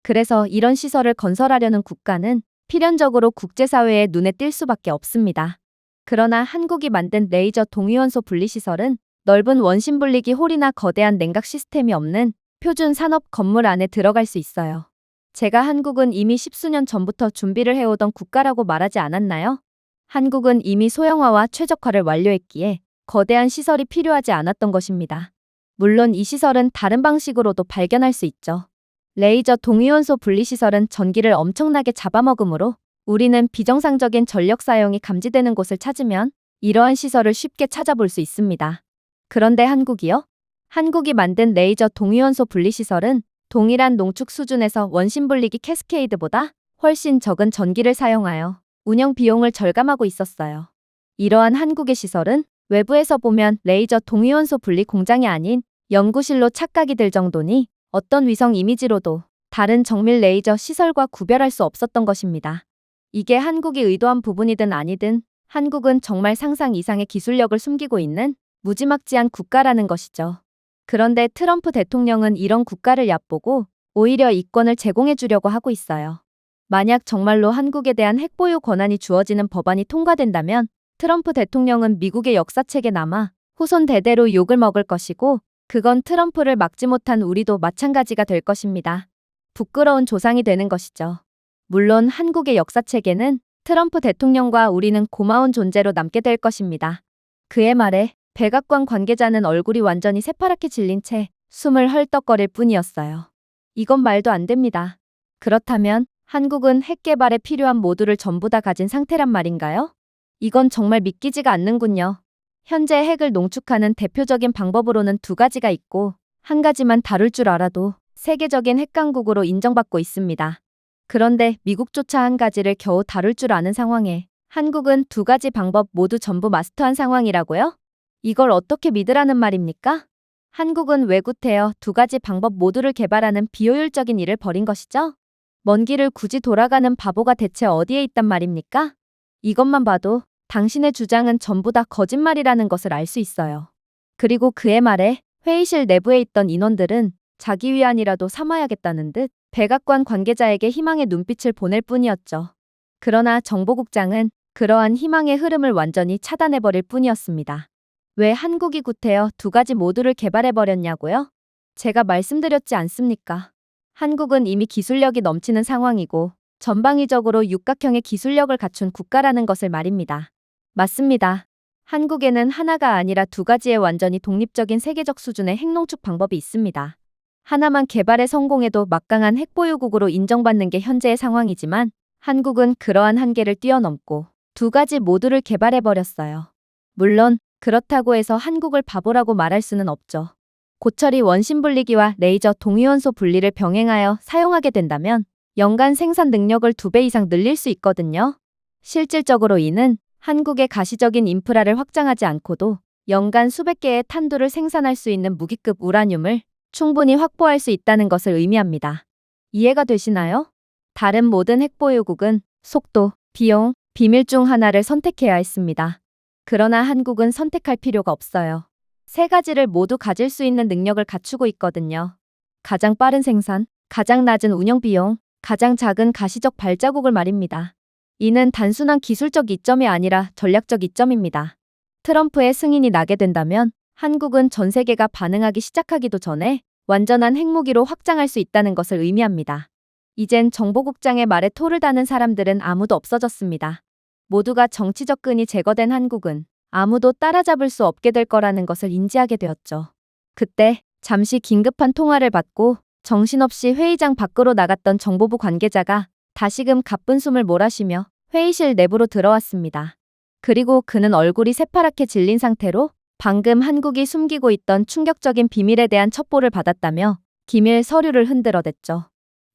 그래서 이런 시설을 건설하려는 국가는 필연적으로 국제사회의 눈에 띌 수밖에 없습니다. 그러나 한국이 만든 레이저 동위원소 분리시설은 넓은 원심분리기 홀이나 거대한 냉각 시스템이 없는 표준 산업 건물 안에 들어갈 수 있어요. 제가 한국은 이미 십수년 전부터 준비를 해오던 국가라고 말하지 않았나요? 한국은 이미 소형화와 최적화를 완료했기에 거대한 시설이 필요하지 않았던 것입니다. 물론 이 시설은 다른 방식으로도 발견할 수 있죠. 레이저 동위원소 분리시설은 전기를 엄청나게 잡아먹으므로 우리는 비정상적인 전력 사용이 감지되는 곳을 찾으면 이러한 시설을 쉽게 찾아볼 수 있습니다. 그런데 한국이요? 한국이 만든 레이저 동위원소 분리시설은 동일한 농축 수준에서 원심분리기 캐스케이드보다 훨씬 적은 전기를 사용하여 운영 비용을 절감하고 있었어요. 이러한 한국의 시설은 외부에서 보면 레이저 동위원소 분리 공장이 아닌 연구실로 착각이 들 정도니 어떤 위성 이미지로도 다른 정밀 레이저 시설과 구별할 수 없었던 것입니다. 이게 한국이 의도한 부분이든 아니든 한국은 정말 상상 이상의 기술력을 숨기고 있는 무지막지한 국가라는 것이죠. 그런데 트럼프 대통령은 이런 국가를 얕보고 오히려 이권을 제공해 주려고 하고 있어요. 만약 정말로 한국에 대한 핵보유 권한이 주어지는 법안이 통과된다면 트럼프 대통령은 미국의 역사책에 남아 후손 대대로 욕을 먹을 것이고 그건 트럼프를 막지 못한 우리도 마찬가지가 될 것입니다. 부끄러운 조상이 되는 것이죠. 물론 한국의 역사책에는 트럼프 대통령과 우리는 고마운 존재로 남게 될 것입니다. 그의 말에 백악관 관계자는 얼굴이 완전히 새파랗게 질린 채 숨을 헐떡거릴 뿐이었어요. 이건 말도 안 됩니다. 그렇다면 한국은 핵 개발에 필요한 모두를 전부 다 가진 상태란 말인가요? 이건 정말 믿기지가 않는군요. 현재 핵을 농축하는 대표적인 방법으로는 두 가지가 있고 한 가지만 다룰 줄 알아도 세계적인 핵강국으로 인정받고 있습니다. 그런데 미국조차 한 가지를 겨우 다룰 줄 아는 상황에 한국은 두 가지 방법 모두 전부 마스터한 상황이라고요? 이걸 어떻게 믿으라는 말입니까? 한국은 왜 구태여 두 가지 방법 모두를 개발하는 비효율적인 일을 벌인 것이죠? 먼 길을 굳이 돌아가는 바보가 대체 어디에 있단 말입니까? 이것만 봐도 당신의 주장은 전부 다 거짓말이라는 것을 알 수 있어요. 그리고 그의 말에 회의실 내부에 있던 인원들은 자기 위안이라도 삼아야겠다는 듯 백악관 관계자에게 희망의 눈빛을 보낼 뿐이었죠. 그러나 정보국장은 그러한 희망의 흐름을 완전히 차단해버릴 뿐이었습니다. 왜 한국이 구태여 두 가지 모두를 개발해버렸냐고요? 제가 말씀드렸지 않습니까? 한국은 이미 기술력이 넘치는 상황이고 전방위적으로 육각형의 기술력을 갖춘 국가라는 것을 말입니다. 맞습니다. 한국에는 하나가 아니라 두 가지의 완전히 독립적인 세계적 수준의 핵농축 방법이 있습니다. 하나만 개발에 성공해도 막강한 핵보유국으로 인정받는 게 현재의 상황이지만 한국은 그러한 한계를 뛰어넘고 두 가지 모두를 개발해버렸어요. 물론 그렇다고 해서 한국을 바보라고 말할 수는 없죠. 고철이 원심 분리기와 레이저 동위원소 분리를 병행하여 사용하게 된다면 연간 생산 능력을 2배 이상 늘릴 수 있거든요. 실질적으로 이는 한국의 가시적인 인프라를 확장하지 않고도 연간 수백 개의 탄두를 생산할 수 있는 무기급 우라늄을 충분히 확보할 수 있다는 것을 의미합니다. 이해가 되시나요? 다른 모든 핵보유국은 속도, 비용, 비밀 중 하나를 선택해야 했습니다. 그러나 한국은 선택할 필요가 없어요. 세 가지를 모두 가질 수 있는 능력을 갖추고 있거든요. 가장 빠른 생산, 가장 낮은 운영 비용, 가장 작은 가시적 발자국을 말입니다. 이는 단순한 기술적 이점이 아니라 전략적 이점입니다. 트럼프의 승인이 나게 된다면 한국은 전 세계가 반응하기 시작하기도 전에 완전한 핵무기로 확장할 수 있다는 것을 의미합니다. 이젠 정보국장의 말에 토를 다는 사람들은 아무도 없어졌습니다. 모두가 정치적 끈이 제거된 한국은 아무도 따라잡을 수 없게 될 거라는 것을 인지하게 되었죠. 그때 잠시 긴급한 통화를 받고 정신없이 회의장 밖으로 나갔던 정보부 관계자가 다시금 가쁜 숨을 몰아쉬며 회의실 내부로 들어왔습니다. 그리고 그는 얼굴이 새파랗게 질린 상태로 방금 한국이 숨기고 있던 충격적인 비밀에 대한 첩보를 받았다며 기밀 서류를 흔들어댔죠.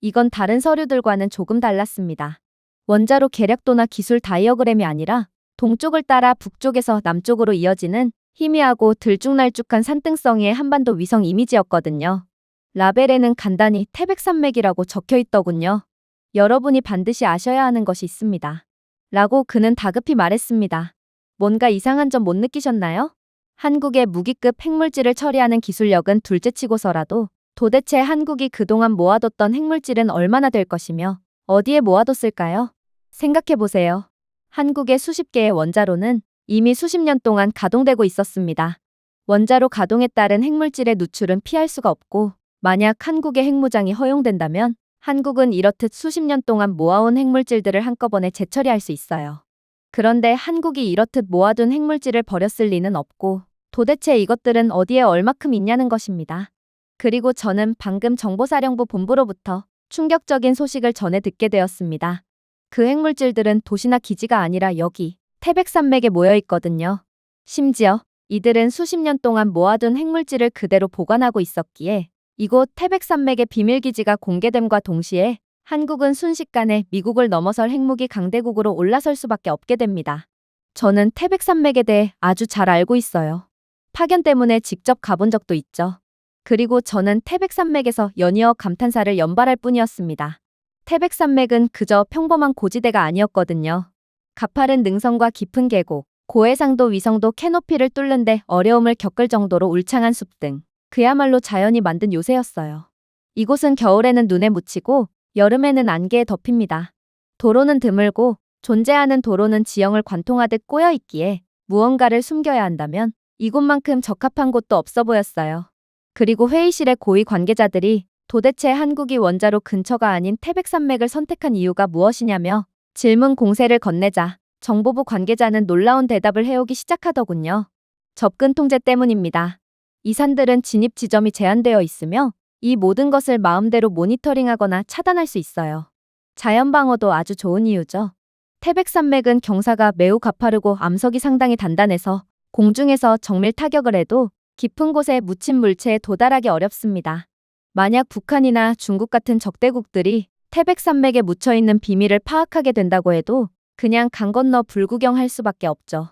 이건 다른 서류들과는 조금 달랐습니다. 원자로 계략도나 기술 다이어그램이 아니라 동쪽을 따라 북쪽에서 남쪽으로 이어지는 희미하고 들쭉날쭉한 산등성이의 한반도 위성 이미지였거든요. 라벨에는 간단히 태백산맥이라고 적혀 있더군요. 여러분이 반드시 아셔야 하는 것이 있습니다. 라고 그는 다급히 말했습니다. 뭔가 이상한 점 못 느끼셨나요? 한국의 무기급 핵물질을 처리하는 기술력은 둘째치고서라도 도대체 한국이 그동안 모아뒀던 핵물질은 얼마나 될 것이며 어디에 모아뒀을까요? 생각해보세요. 한국의 수십 개의 원자로는 이미 수십 년 동안 가동되고 있었습니다. 원자로 가동에 따른 핵물질의 누출은 피할 수가 없고 만약 한국의 핵무장이 허용된다면 한국은 이렇듯 수십 년 동안 모아온 핵물질들을 한꺼번에 재처리할 수 있어요. 그런데 한국이 이렇듯 모아둔 핵물질을 버렸을 리는 없고 도대체 이것들은 어디에 얼마큼 있냐는 것입니다. 그리고 저는 방금 정보사령부 본부로부터 충격적인 소식을 전해 듣게 되었습니다. 그 핵물질들은 도시나 기지가 아니라 여기 태백산맥에 모여 있거든요. 심지어 이들은 수십 년 동안 모아둔 핵물질을 그대로 보관하고 있었기에 이곳 태백산맥의 비밀기지가 공개됨과 동시에 한국은 순식간에 미국을 넘어설 핵무기 강대국으로 올라설 수밖에 없게 됩니다. 저는 태백산맥에 대해 아주 잘 알고 있어요. 파견 때문에 직접 가본 적도 있죠. 그리고 저는 태백산맥에서 연이어 감탄사를 연발할 뿐이었습니다. 태백산맥은 그저 평범한 고지대가 아니었거든요. 가파른 능선과 깊은 계곡, 고해상도 위성도 캐노피를 뚫는데 어려움을 겪을 정도로 울창한 숲 등 그야말로 자연이 만든 요새였어요. 이곳은 겨울에는 눈에 묻히고 여름에는 안개에 덮입니다. 도로는 드물고 존재하는 도로는 지형을 관통하듯 꼬여 있기에 무언가를 숨겨야 한다면 이곳만큼 적합한 곳도 없어 보였어요. 그리고 회의실의 고위 관계자들이 도대체 한국이 원자로 근처가 아닌 태백산맥을 선택한 이유가 무엇이냐며 질문 공세를 건네자 정보부 관계자는 놀라운 대답을 해오기 시작하더군요. 접근 통제 때문입니다. 이 산들은 진입 지점이 제한되어 있으며 이 모든 것을 마음대로 모니터링하거나 차단할 수 있어요. 자연방어도 아주 좋은 이유죠. 태백산맥은 경사가 매우 가파르고 암석이 상당히 단단해서 공중에서 정밀 타격을 해도 깊은 곳에 묻힌 물체에 도달하기 어렵습니다. 만약 북한이나 중국 같은 적대국들이 태백산맥에 묻혀있는 비밀을 파악하게 된다고 해도 그냥 강 건너 불구경할 수밖에 없죠.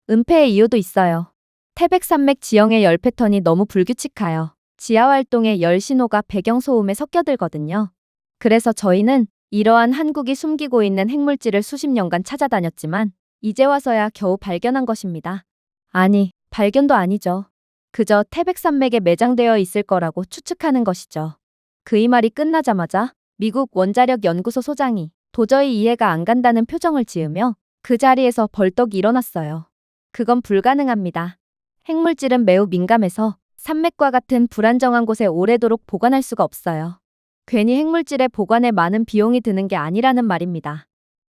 은폐의 이유도 있어요. 태백산맥 지형의 열 패턴이 너무 불규칙하여 지하활동의 열 신호가 배경소음에 섞여들거든요. 그래서 저희는 이러한 한국이 숨기고 있는 핵물질을 수십 년간 찾아다녔지만 이제 와서야 겨우 발견한 것입니다. 아니, 발견도 아니죠. 그저 태백산맥에 매장되어 있을 거라고 추측하는 것이죠. 그의 말이 끝나자마자 미국 원자력 연구소 소장이 도저히 이해가 안 간다는 표정을 지으며 그 자리에서 벌떡 일어났어요. 그건 불가능합니다. 핵물질은 매우 민감해서 산맥과 같은 불안정한 곳에 오래도록 보관할 수가 없어요. 괜히 핵물질의 보관에 많은 비용이 드는 게 아니라는 말입니다.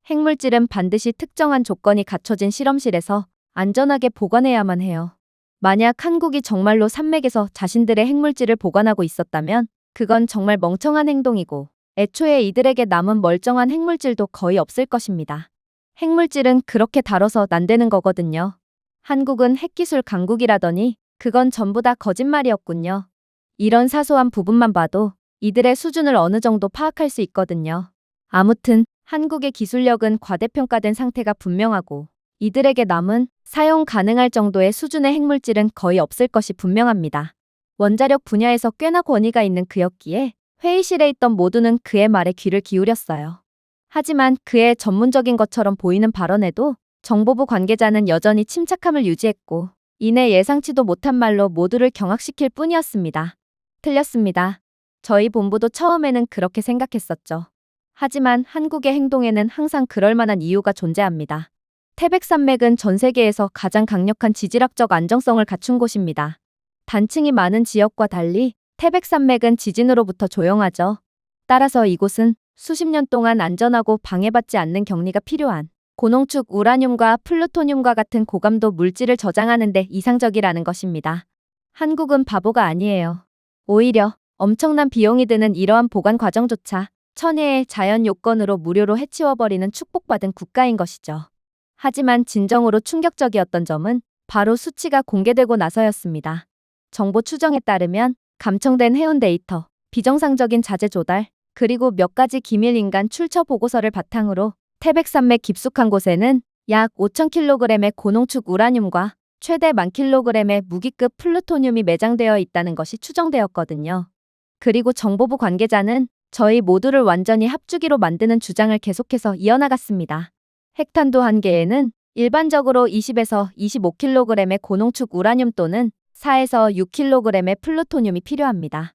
핵물질은 반드시 특정한 조건이 갖춰진 실험실에서 안전하게 보관해야만 해요. 만약 한국이 정말로 산맥에서 자신들의 핵물질을 보관하고 있었다면 그건 정말 멍청한 행동이고 애초에 이들에게 남은 멀쩡한 핵물질도 거의 없을 것입니다. 핵물질은 그렇게 다뤄서 난되는 거거든요. 한국은 핵기술 강국이라더니 그건 전부 다 거짓말이었군요. 이런 사소한 부분만 봐도 이들의 수준을 어느 정도 파악할 수 있거든요. 아무튼 한국의 기술력은 과대평가된 상태가 분명하고 이들에게 남은 사용 가능할 정도의 수준의 핵물질은 거의 없을 것이 분명합니다. 원자력 분야에서 꽤나 권위가 있는 그였기에 회의실에 있던 모두는 그의 말에 귀를 기울였어요. 하지만 그의 전문적인 것처럼 보이는 발언에도 정보부 관계자는 여전히 침착함을 유지했고 이내 예상치도 못한 말로 모두를 경악시킬 뿐이었습니다. 틀렸습니다. 저희 본부도 처음에는 그렇게 생각했었죠. 하지만 한국의 행동에는 항상 그럴 만한 이유가 존재합니다. 태백산맥은 전 세계에서 가장 강력한 지질학적 안정성을 갖춘 곳입니다. 단층이 많은 지역과 달리 태백산맥은 지진으로부터 조용하죠. 따라서 이곳은 수십 년 동안 안전하고 방해받지 않는 격리가 필요한 고농축 우라늄과 플루토늄과 같은 고감도 물질을 저장하는 데 이상적이라는 것입니다. 한국은 바보가 아니에요. 오히려 엄청난 비용이 드는 이러한 보관 과정조차 천혜의 자연 요건으로 무료로 해치워버리는 축복받은 국가인 것이죠. 하지만 진정으로 충격적이었던 점은 바로 수치가 공개되고 나서였습니다. 정보 추정에 따르면 감청된 해운 데이터, 비정상적인 자재 조달, 그리고 몇 가지 기밀 인간 출처 보고서를 바탕으로 태백산맥 깊숙한 곳에는 약 5,000kg의 고농축 우라늄과 최대 10,000kg의 무기급 플루토늄이 매장되어 있다는 것이 추정되었거든요. 그리고 정보부 관계자는 저희 모두를 완전히 합주기로 만드는 주장을 계속해서 이어나갔습니다. 핵탄두 한 개에는 일반적으로 20에서 25kg의 고농축 우라늄 또는 4에서 6kg의 플루토늄이 필요합니다.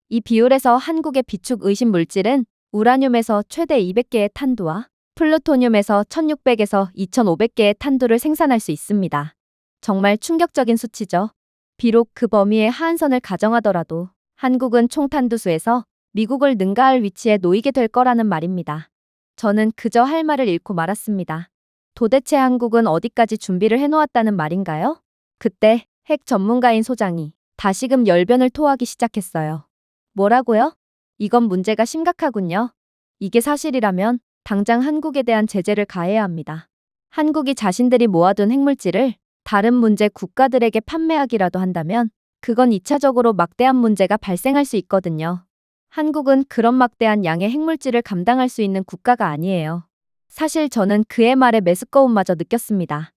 이 비율에서 한국의 비축 의심 물질은 우라늄에서 최대 200개의 탄두와 플루토늄에서 1600에서 2500개의 탄두를 생산할 수 있습니다. 정말 충격적인 수치죠. 비록 그 범위의 하한선을 가정하더라도 한국은 총 탄두수에서 미국을 능가할 위치에 놓이게 될 거라는 말입니다. 저는 그저 할 말을 잃고 말았습니다. 도대체 한국은 어디까지 준비를 해놓았다는 말인가요? 그때 핵 전문가인 소장이 다시금 열변을 토하기 시작했어요. 뭐라고요? 이건 문제가 심각하군요. 이게 사실이라면 당장 한국에 대한 제재를 가해야 합니다. 한국이 자신들이 모아둔 핵물질을 다른 문제 국가들에게 판매하기라도 한다면 그건 2차적으로 막대한 문제가 발생할 수 있거든요. 한국은 그런 막대한 양의 핵물질을 감당할 수 있는 국가가 아니에요. 사실 저는 그의 말에 메스꺼움마저 느꼈습니다.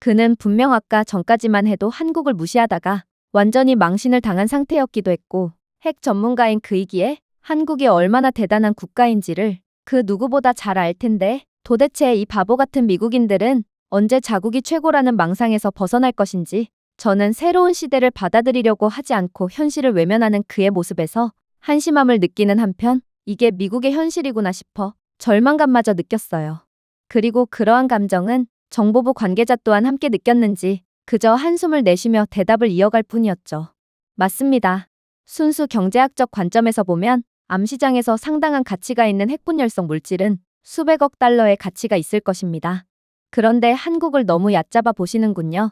그는 분명 아까 전까지만 해도 한국을 무시하다가 완전히 망신을 당한 상태였기도 했고 핵 전문가인 그이기에 한국이 얼마나 대단한 국가인지를 그 누구보다 잘 알 텐데 도대체 이 바보 같은 미국인들은 언제 자국이 최고라는 망상에서 벗어날 것인지 저는 새로운 시대를 받아들이려고 하지 않고 현실을 외면하는 그의 모습에서 한심함을 느끼는 한편 이게 미국의 현실이구나 싶어 절망감마저 느꼈어요. 그리고 그러한 감정은 정보부 관계자 또한 함께 느꼈는지 그저 한숨을 내쉬며 대답을 이어갈 뿐이었죠. 맞습니다. 순수 경제학적 관점에서 보면 암시장에서 상당한 가치가 있는 핵분열성 물질은 수백억 달러의 가치가 있을 것입니다. 그런데 한국을 너무 얕잡아 보시는군요.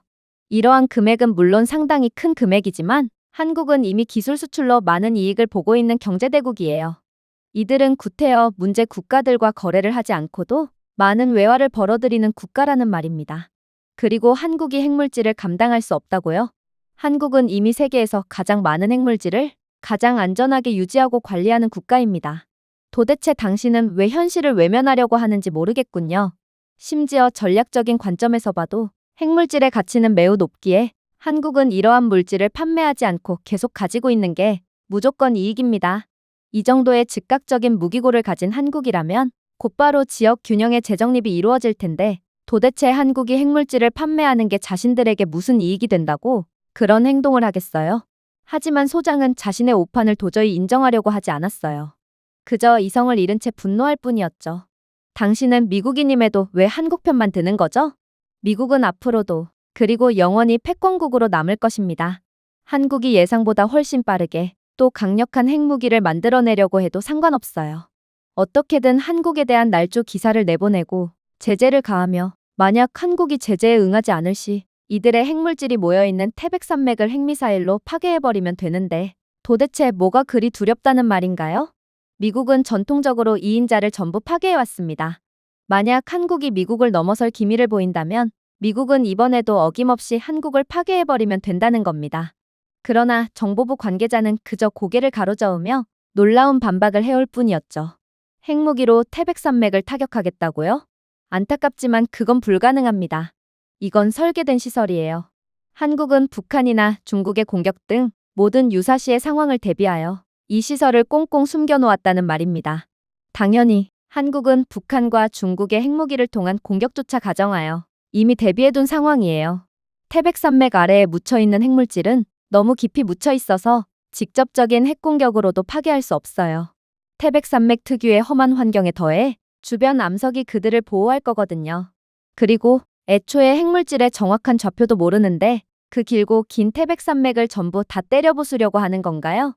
이러한 금액은 물론 상당히 큰 금액이지만 한국은 이미 기술 수출로 많은 이익을 보고 있는 경제대국이에요. 이들은 구태여 문제 국가들과 거래를 하지 않고도 많은 외화를 벌어들이는 국가라는 말입니다. 그리고 한국이 핵물질을 감당할 수 없다고요? 한국은 이미 세계에서 가장 많은 핵물질을 가장 안전하게 유지하고 관리하는 국가입니다. 도대체 당신은 왜 현실을 외면하려고 하는지 모르겠군요. 심지어 전략적인 관점에서 봐도 핵물질의 가치는 매우 높기에 한국은 이러한 물질을 판매하지 않고 계속 가지고 있는 게 무조건 이익입니다. 이 정도의 즉각적인 무기고를 가진 한국이라면 곧바로 지역 균형의 재정립이 이루어질 텐데 도대체 한국이 핵물질을 판매하는 게 자신들에게 무슨 이익이 된다고 그런 행동을 하겠어요? 하지만 소장은 자신의 오판을 도저히 인정하려고 하지 않았어요. 그저 이성을 잃은 채 분노할 뿐이었죠. 당신은 미국인임에도 왜 한국 편만 드는 거죠? 미국은 앞으로도 그리고 영원히 패권국으로 남을 것입니다. 한국이 예상보다 훨씬 빠르게 또 강력한 핵무기를 만들어내려고 해도 상관없어요. 어떻게든 한국에 대한 날조 기사를 내보내고 제재를 가하며 만약 한국이 제재에 응하지 않을 시 이들의 핵물질이 모여있는 태백산맥을 핵미사일로 파괴해버리면 되는데 도대체 뭐가 그리 두렵다는 말인가요? 미국은 전통적으로 2인자를 전부 파괴해왔습니다. 만약 한국이 미국을 넘어설 기미를 보인다면 미국은 이번에도 어김없이 한국을 파괴해버리면 된다는 겁니다. 그러나 정보부 관계자는 그저 고개를 가로저으며 놀라운 반박을 해올 뿐이었죠. 핵무기로 태백산맥을 타격하겠다고요? 안타깝지만 그건 불가능합니다. 이건 설계된 시설이에요. 한국은 북한이나 중국의 공격 등 모든 유사시의 상황을 대비하여 이 시설을 꽁꽁 숨겨놓았다는 말입니다. 당연히 한국은 북한과 중국의 핵무기를 통한 공격조차 가정하여 이미 대비해둔 상황이에요. 태백산맥 아래에 묻혀있는 핵물질은 너무 깊이 묻혀 있어서 직접적인 핵공격으로도 파괴할 수 없어요. 태백산맥 특유의 험한 환경에 더해 주변 암석이 그들을 보호할 거거든요. 그리고 애초에 핵물질의 정확한 좌표도 모르는데 그 길고 긴 태백산맥을 전부 다 때려 부수려고 하는 건가요?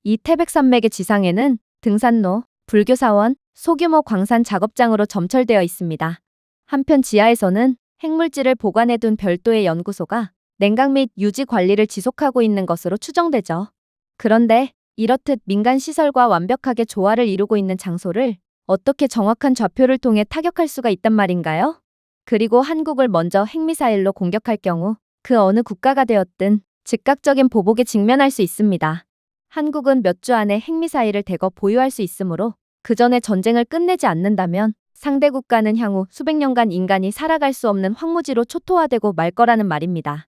이 태백산맥의 지상에는 등산로, 불교사원, 소규모 광산 작업장으로 점철되어 있습니다. 한편 지하에서는 핵물질을 보관해둔 별도의 연구소가 냉각 및 유지 관리를 지속하고 있는 것으로 추정되죠. 그런데 이렇듯 민간 시설과 완벽하게 조화를 이루고 있는 장소를 어떻게 정확한 좌표를 통해 타격할 수가 있단 말인가요? 그리고 한국을 먼저 핵미사일로 공격할 경우 그 어느 국가가 되었든 즉각적인 보복에 직면할 수 있습니다. 한국은 몇 주 안에 핵미사일을 대거 보유할 수 있으므로 그 전에 전쟁을 끝내지 않는다면 상대 국가는 향후 수백 년간 인간이 살아갈 수 없는 황무지로 초토화되고 말 거라는 말입니다.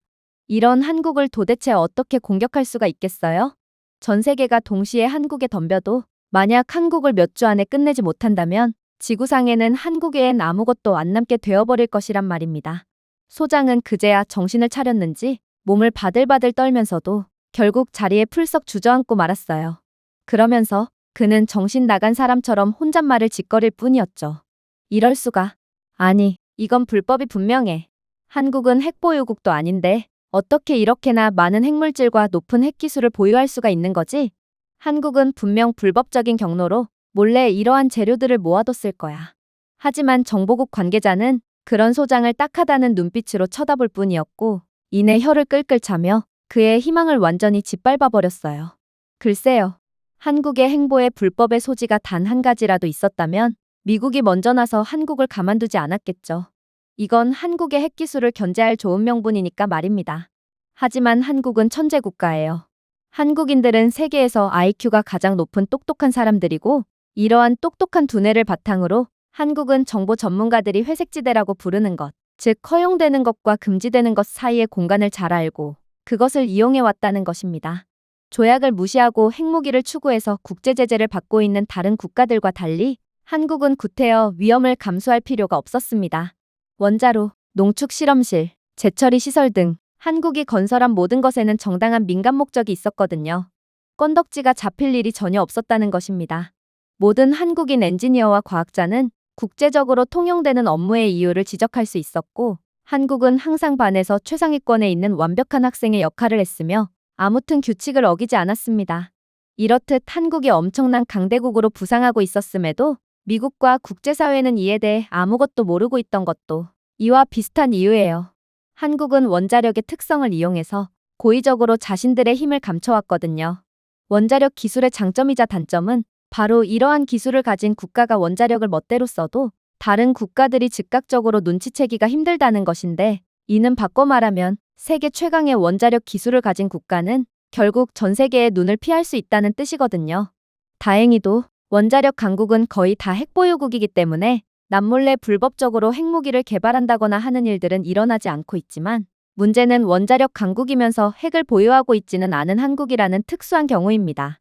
이런 한국을 도대체 어떻게 공격할 수가 있겠어요? 전 세계가 동시에 한국에 덤벼도 만약 한국을 몇 주 안에 끝내지 못한다면 지구상에는 한국 외엔 아무것도 안 남게 되어버릴 것이란 말입니다. 소장은 그제야 정신을 차렸는지 몸을 바들바들 떨면서도 결국 자리에 풀썩 주저앉고 말았어요. 그러면서 그는 정신 나간 사람처럼 혼잣말을 짓거릴 뿐이었죠. 이럴 수가. 아니, 이건 불법이 분명해. 한국은 핵보유국도 아닌데 어떻게 이렇게나 많은 핵물질과 높은 핵기술을 보유할 수가 있는 거지? 한국은 분명 불법적인 경로로 몰래 이러한 재료들을 모아뒀을 거야. 하지만 정보국 관계자는 그런 소장을 딱하다는 눈빛으로 쳐다볼 뿐이었고 이내 혀를 끌끌 차며 그의 희망을 완전히 짓밟아버렸어요. 글쎄요. 한국의 행보에 불법의 소지가 단 한 가지라도 있었다면 미국이 먼저 나서 한국을 가만두지 않았겠죠. 이건 한국의 핵기술을 견제할 좋은 명분이니까 말입니다. 하지만 한국은 천재 국가예요. 한국인들은 세계에서 IQ가 가장 높은 똑똑한 사람들이고 이러한 똑똑한 두뇌를 바탕으로 한국은 정보 전문가들이 회색지대라고 부르는 것, 즉 허용되는 것과 금지되는 것 사이의 공간을 잘 알고 그것을 이용해 왔다는 것입니다. 조약을 무시하고 핵무기를 추구해서 국제 제재를 받고 있는 다른 국가들과 달리 한국은 구태여 위험을 감수할 필요가 없었습니다. 원자로, 농축 실험실, 재처리 시설 등 한국이 건설한 모든 것에는 정당한 민간 목적이 있었거든요. 건덕지가 잡힐 일이 전혀 없었다는 것입니다. 모든 한국인 엔지니어와 과학자는 국제적으로 통용되는 업무의 이유를 지적할 수 있었고, 한국은 항상 반에서 최상위권에 있는 완벽한 학생의 역할을 했으며 아무튼 규칙을 어기지 않았습니다. 이렇듯 한국이 엄청난 강대국으로 부상하고 있었음에도 미국과 국제사회는 이에 대해 아무것도 모르고 있던 것도 이와 비슷한 이유예요. 한국은 원자력의 특성을 이용해서 고의적으로 자신들의 힘을 감춰왔거든요. 원자력 기술의 장점이자 단점은 바로 이러한 기술을 가진 국가가 원자력을 멋대로 써도 다른 국가들이 즉각적으로 눈치채기가 힘들다는 것인데, 이는 바꿔 말하면 세계 최강의 원자력 기술을 가진 국가는 결국 전 세계의 눈을 피할 수 있다는 뜻이거든요. 다행히도 원자력 강국은 거의 다 핵보유국이기 때문에 남몰래 불법적으로 핵무기를 개발한다거나 하는 일들은 일어나지 않고 있지만, 문제는 원자력 강국이면서 핵을 보유하고 있지는 않은 한국이라는 특수한 경우입니다.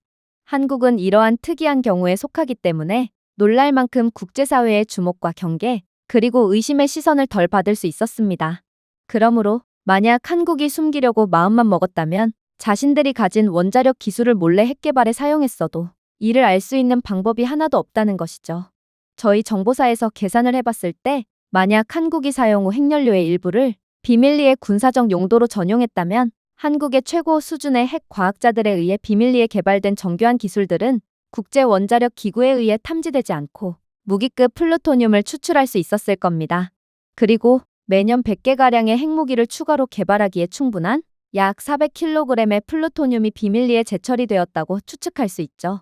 한국은 이러한 특이한 경우에 속하기 때문에 놀랄 만큼 국제사회의 주목과 경계, 그리고 의심의 시선을 덜 받을 수 있었습니다. 그러므로 만약 한국이 숨기려고 마음만 먹었다면 자신들이 가진 원자력 기술을 몰래 핵 개발에 사용했어도 이를 알 수 있는 방법이 하나도 없다는 것이죠. 저희 정보사에서 계산을 해봤을 때 만약 한국이 사용 후 핵연료의 일부를 비밀리에 군사적 용도로 전용했다면 한국의 최고 수준의 핵 과학자들에 의해 비밀리에 개발된 정교한 기술들은 국제원자력기구에 의해 탐지되지 않고 무기급 플루토늄을 추출할 수 있었을 겁니다. 그리고 매년 100개가량의 핵무기를 추가로 개발하기에 충분한 약 400kg의 플루토늄이 비밀리에 재처리되었다고 추측할 수 있죠.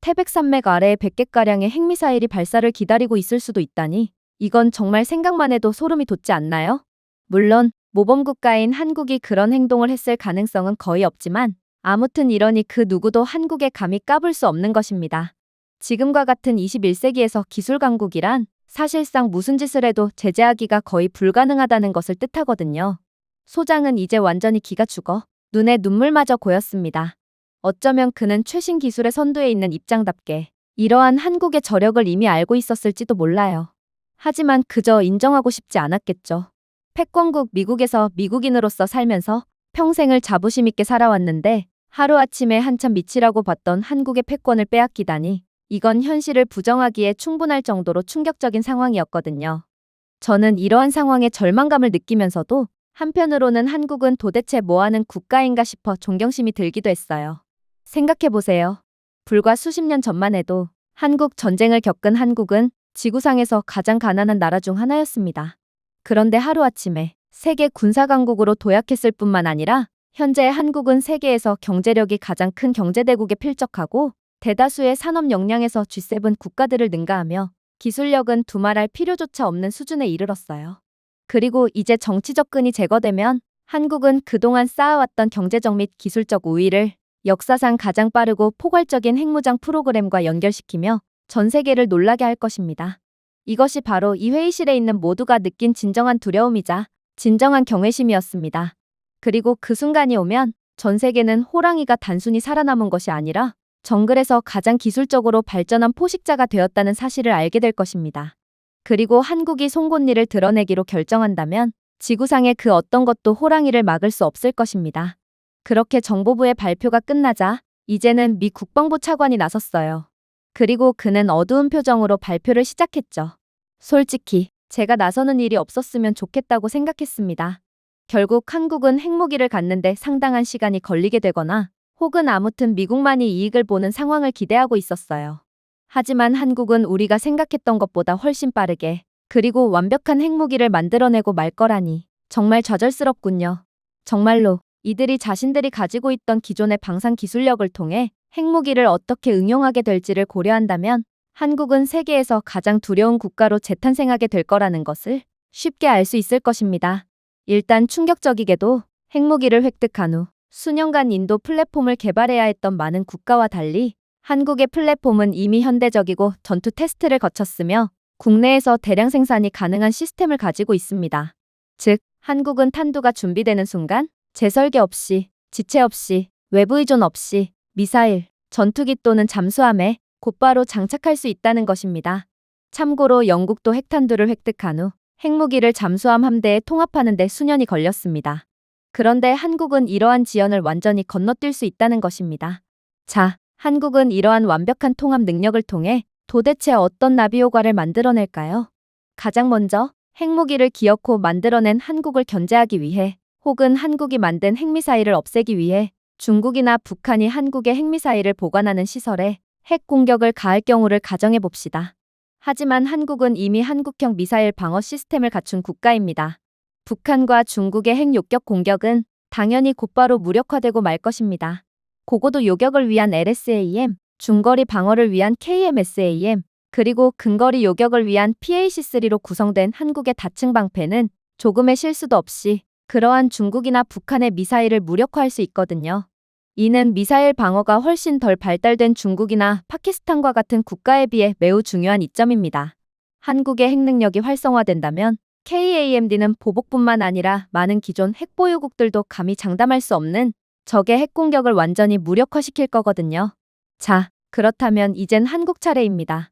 태백산맥 아래에 100개가량의 핵미사일이 발사를 기다리고 있을 수도 있다니 이건 정말 생각만 해도 소름이 돋지 않나요? 물론 모범국가인 한국이 그런 행동을 했을 가능성은 거의 없지만 아무튼 이러니 그 누구도 한국에 감히 까불 수 없는 것입니다. 지금과 같은 21세기에서 기술 강국이란 사실상 무슨 짓을 해도 제재하기가 거의 불가능하다는 것을 뜻하거든요. 소장은 이제 완전히 기가 죽어 눈에 눈물마저 고였습니다. 어쩌면 그는 최신 기술의 선두에 있는 입장답게 이러한 한국의 저력을 이미 알고 있었을지도 몰라요. 하지만 그저 인정하고 싶지 않았겠죠. 패권국 미국에서 미국인으로서 살면서 평생을 자부심 있게 살아왔는데 하루아침에 한참 미치라고 봤던 한국의 패권을 빼앗기다니 이건 현실을 부정하기에 충분할 정도로 충격적인 상황이었거든요. 저는 이러한 상황에 절망감을 느끼면서도 한편으로는 한국은 도대체 뭐하는 국가인가 싶어 존경심이 들기도 했어요. 생각해보세요. 불과 수십 년 전만 해도 한국 전쟁을 겪은 한국은 지구상에서 가장 가난한 나라 중 하나였습니다. 그런데 하루아침에 세계 군사강국으로 도약했을 뿐만 아니라 현재 한국은 세계에서 경제력이 가장 큰 경제대국에 필적하고 대다수의 산업 역량에서 G7 국가들을 능가하며 기술력은 두말할 필요조차 없는 수준에 이르렀어요. 그리고 이제 정치적 끈이 제거되면 한국은 그동안 쌓아왔던 경제적 및 기술적 우위를 역사상 가장 빠르고 포괄적인 핵무장 프로그램과 연결시키며 전 세계를 놀라게 할 것입니다. 이것이 바로 이 회의실에 있는 모두가 느낀 진정한 두려움이자 진정한 경외심이었습니다. 그리고 그 순간이 오면 전 세계는 호랑이가 단순히 살아남은 것이 아니라 정글에서 가장 기술적으로 발전한 포식자가 되었다는 사실을 알게 될 것입니다. 그리고 한국이 송곳니를 드러내기로 결정한다면 지구상의 그 어떤 것도 호랑이를 막을 수 없을 것입니다. 그렇게 정보부의 발표가 끝나자 이제는 미 국방부 차관이 나섰어요. 그리고 그는 어두운 표정으로 발표를 시작했죠. 솔직히 제가 나서는 일이 없었으면 좋겠다고 생각했습니다. 결국 한국은 핵무기를 갖는데 상당한 시간이 걸리게 되거나 혹은 아무튼 미국만이 이익을 보는 상황을 기대하고 있었어요. 하지만 한국은 우리가 생각했던 것보다 훨씬 빠르게 그리고 완벽한 핵무기를 만들어내고 말 거라니 정말 좌절스럽군요. 정말로 이들이 자신들이 가지고 있던 기존의 방산 기술력을 통해 핵무기를 어떻게 응용하게 될지를 고려한다면 한국은 세계에서 가장 두려운 국가로 재탄생하게 될 거라는 것을 쉽게 알 수 있을 것입니다. 일단 충격적이게도 핵무기를 획득한 후 수년간 인도 플랫폼을 개발해야 했던 많은 국가와 달리 한국의 플랫폼은 이미 현대적이고 전투 테스트를 거쳤으며 국내에서 대량 생산이 가능한 시스템을 가지고 있습니다. 즉, 한국은 탄두가 준비되는 순간 재설계 없이, 지체 없이, 외부 의존 없이 미사일, 전투기 또는 잠수함에 곧바로 장착할 수 있다는 것입니다. 참고로 영국도 핵탄두를 획득한 후 핵무기를 잠수함 함대에 통합하는 데 수년이 걸렸습니다. 그런데 한국은 이러한 지연을 완전히 건너뛸 수 있다는 것입니다. 자, 한국은 이러한 완벽한 통합 능력을 통해 도대체 어떤 나비 효과를 만들어낼까요? 가장 먼저 핵무기를 기어코 만들어낸 한국을 견제하기 위해 혹은 한국이 만든 핵미사일을 없애기 위해 중국이나 북한이 한국의 핵미사일을 보관하는 시설에 핵 공격을 가할 경우를 가정해 봅시다. 하지만 한국은 이미 한국형 미사일 방어 시스템을 갖춘 국가입니다. 북한과 중국의 핵 요격 공격은 당연히 곧바로 무력화되고 말 것입니다. 고고도 요격을 위한 LSAM, 중거리 방어를 위한 KMSAM, 그리고 근거리 요격을 위한 PAC-3로 구성된 한국의 다층 방패는 조금의 실수도 없이 그러한 중국이나 북한의 미사일을 무력화할 수 있거든요. 이는 미사일 방어가 훨씬 덜 발달된 중국이나 파키스탄과 같은 국가에 비해 매우 중요한 이점입니다. 한국의 핵 능력이 활성화된다면 KAMD는 보복뿐만 아니라 많은 기존 핵 보유국들도 감히 장담할 수 없는 적의 핵 공격을 완전히 무력화시킬 거거든요. 자, 그렇다면 이젠 한국 차례입니다.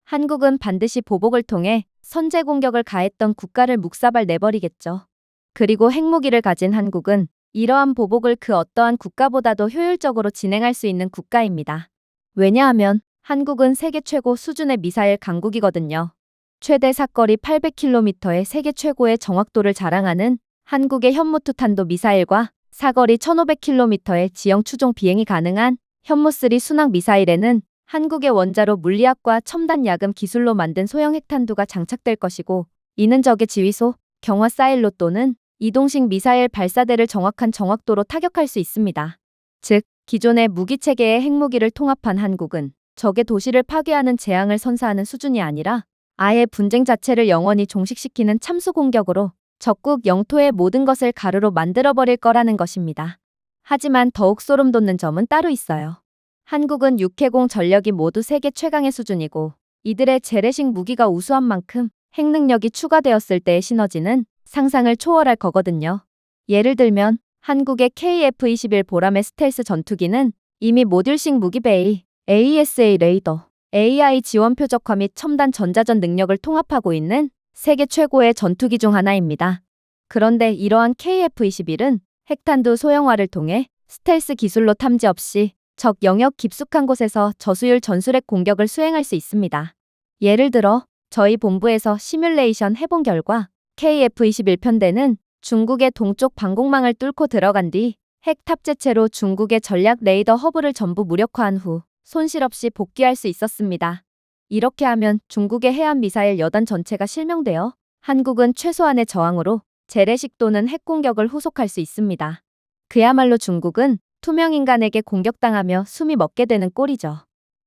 한국은 반드시 보복을 통해 선제 공격을 가했던 국가를 묵사발 내버리겠죠. 그리고 핵무기를 가진 한국은 이러한 보복을 그 어떠한 국가보다도 효율적으로 진행할 수 있는 국가입니다. 왜냐하면 한국은 세계 최고 수준의 미사일 강국이거든요. 최대 사거리 800km의 세계 최고의 정확도를 자랑하는 한국의 현무투 탄도 미사일과 사거리 1500km의 지형 추종 비행이 가능한 현무3 순항 미사일에는 한국의 원자로 물리학과 첨단 야금 기술로 만든 소형 핵탄두가 장착될 것이고, 이는 적의 지휘소, 경화 사일로 또는 이동식 미사일 발사대를 정확한 정확도로 타격할 수 있습니다. 즉, 기존의 무기체계의 핵무기를 통합한 한국은 적의 도시를 파괴하는 재앙을 선사하는 수준이 아니라 아예 분쟁 자체를 영원히 종식시키는 참수 공격으로 적국 영토의 모든 것을 가루로 만들어버릴 거라는 것입니다. 하지만 더욱 소름 돋는 점은 따로 있어요. 한국은 육해공 전력이 모두 세계 최강의 수준이고 이들의 재래식 무기가 우수한 만큼 핵 능력이 추가되었을 때의 시너지는 상상을 초월할 거거든요. 예를 들면 한국의 KF-21 보람의 스텔스 전투기는 이미 모듈식 무기 베이, AESA 레이더, AI 지원 표적화 및 첨단 전자전 능력을 통합하고 있는 세계 최고의 전투기 중 하나입니다. 그런데 이러한 KF-21은 핵탄두 소형화를 통해 스텔스 기술로 탐지 없이 적 영역 깊숙한 곳에서 저수율 전술핵 공격을 수행할 수 있습니다. 예를 들어 저희 본부에서 시뮬레이션 해본 결과 KF-21편대는 중국의 동쪽 방공망을 뚫고 들어간 뒤 핵 탑재체로 중국의 전략 레이더 허브를 전부 무력화한 후 손실 없이 복귀할 수 있었습니다. 이렇게 하면 중국의 해안 미사일 여단 전체가 실명되어 한국은 최소한의 저항으로 재래식 또는 핵 공격을 후속할 수 있습니다. 그야말로 중국은 투명 인간에게 공격당하며 숨이 멎게 되는 꼴이죠.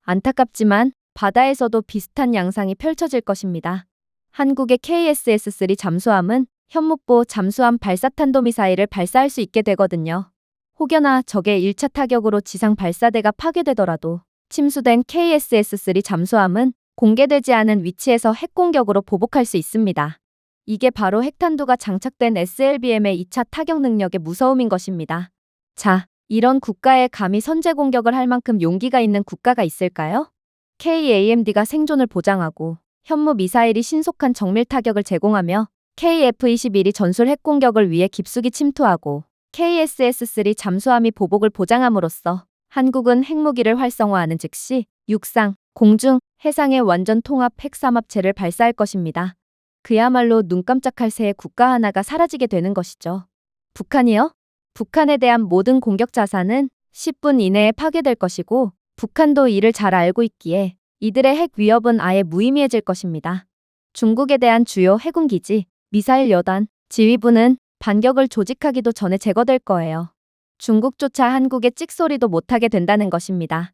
안타깝지만 바다에서도 비슷한 양상이 펼쳐질 것입니다. 한국의 KSS-3 잠수함은 현무보 잠수함 발사탄도미사일을 발사할 수 있게 되거든요. 혹여나 적의 1차 타격으로 지상 발사대가 파괴되더라도 침수된 KSS-3 잠수함은 공개되지 않은 위치에서 핵공격으로 보복할 수 있습니다. 이게 바로 핵탄두가 장착된 SLBM의 2차 타격 능력의 무서움인 것입니다. 자, 이런 국가에 감히 선제 공격을 할 만큼 용기가 있는 국가가 있을까요? KAMD가 생존을 보장하고 현무 미사일이 신속한 정밀 타격을 제공하며 KF-21이 전술 핵공격을 위해 깊숙이 침투하고 KSS-3 잠수함이 보복을 보장함으로써 한국은 핵무기를 활성화하는 즉시 육상, 공중, 해상의 완전 통합 핵삼합체를 발사할 것입니다. 그야말로 눈 깜짝할 새에 국가 하나가 사라지게 되는 것이죠. 북한이요? 북한에 대한 모든 공격 자산은 10분 이내에 파괴될 것이고 북한도 이를 잘 알고 있기에 이들의 핵 위협은 아예 무의미해질 것입니다. 중국에 대한 주요 해군 기지, 미사일 여단, 지휘부는 반격을 조직하기도 전에 제거될 거예요. 중국조차 한국의 찍소리도 못하게 된다는 것입니다.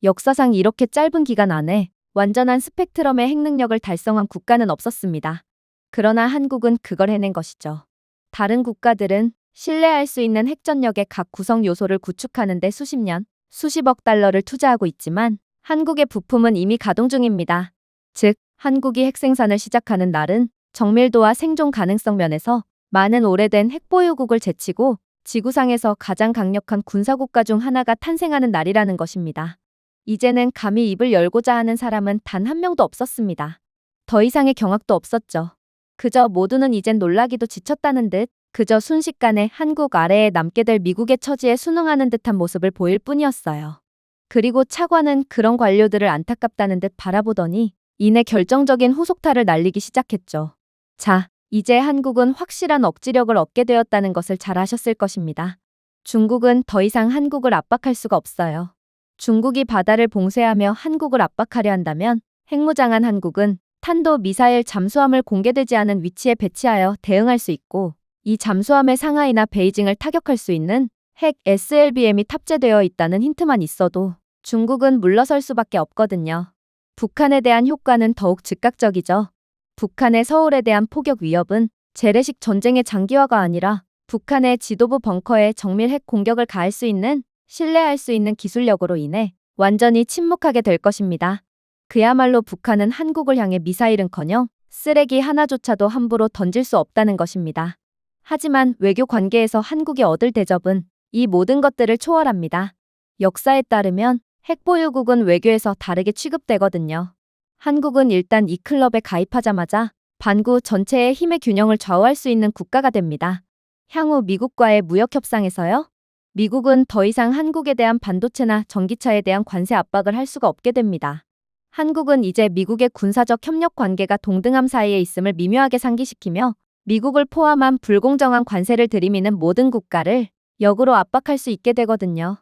역사상 이렇게 짧은 기간 안에 완전한 스펙트럼의 핵 능력을 달성한 국가는 없었습니다. 그러나 한국은 그걸 해낸 것이죠. 다른 국가들은 신뢰할 수 있는 핵전력의 각 구성 요소를 구축하는 데 수십 년, 수십억 달러를 투자하고 있지만 한국의 부품은 이미 가동 중입니다. 즉, 한국이 핵 생산을 시작하는 날은 정밀도와 생존 가능성 면에서 많은 오래된 핵보유국을 제치고 지구상에서 가장 강력한 군사국가 중 하나가 탄생하는 날이라는 것입니다. 이제는 감히 입을 열고자 하는 사람은 단 한 명도 없었습니다. 더 이상의 경악도 없었죠. 그저 모두는 이젠 놀라기도 지쳤다는 듯 그저 순식간에 한국 아래에 남게 될 미국의 처지에 순응하는 듯한 모습을 보일 뿐이었어요. 그리고 차관은 그런 관료들을 안타깝다는 듯 바라보더니 이내 결정적인 후속타를 날리기 시작했죠. 자, 이제 한국은 확실한 억지력을 얻게 되었다는 것을 잘 아셨을 것입니다. 중국은 더 이상 한국을 압박할 수가 없어요. 중국이 바다를 봉쇄하며 한국을 압박하려 한다면 핵무장한 한국은 탄도 미사일 잠수함을 공개되지 않은 위치에 배치하여 대응할 수 있고 이 잠수함의 상하이나 베이징을 타격할 수 있는 핵 SLBM이 탑재되어 있다는 힌트만 있어도 중국은 물러설 수밖에 없거든요. 북한에 대한 효과는 더욱 즉각적이죠. 북한의 서울에 대한 포격 위협은 재래식 전쟁의 장기화가 아니라 북한의 지도부 벙커에 정밀 핵 공격을 가할 수 있는 신뢰할 수 있는 기술력으로 인해 완전히 침묵하게 될 것입니다. 그야말로 북한은 한국을 향해 미사일은커녕 쓰레기 하나조차도 함부로 던질 수 없다는 것입니다. 하지만 외교 관계에서 한국이 얻을 대접은 이 모든 것들을 초월합니다. 역사에 따르면 핵보유국은 외교에서 다르게 취급되거든요. 한국은 일단 이 클럽에 가입하자마자 반구 전체의 힘의 균형을 좌우할 수 있는 국가가 됩니다. 향후 미국과의 무역 협상에서요. 미국은 더 이상 한국에 대한 반도체나 전기차에 대한 관세 압박을 할 수가 없게 됩니다. 한국은 이제 미국의 군사적 협력 관계가 동등함 사이에 있음을 미묘하게 상기시키며 미국을 포함한 불공정한 관세를 들이미는 모든 국가를 역으로 압박할 수 있게 되거든요.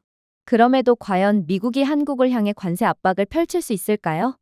그럼에도 과연 미국이 한국을 향해 관세 압박을 펼칠 수 있을까요?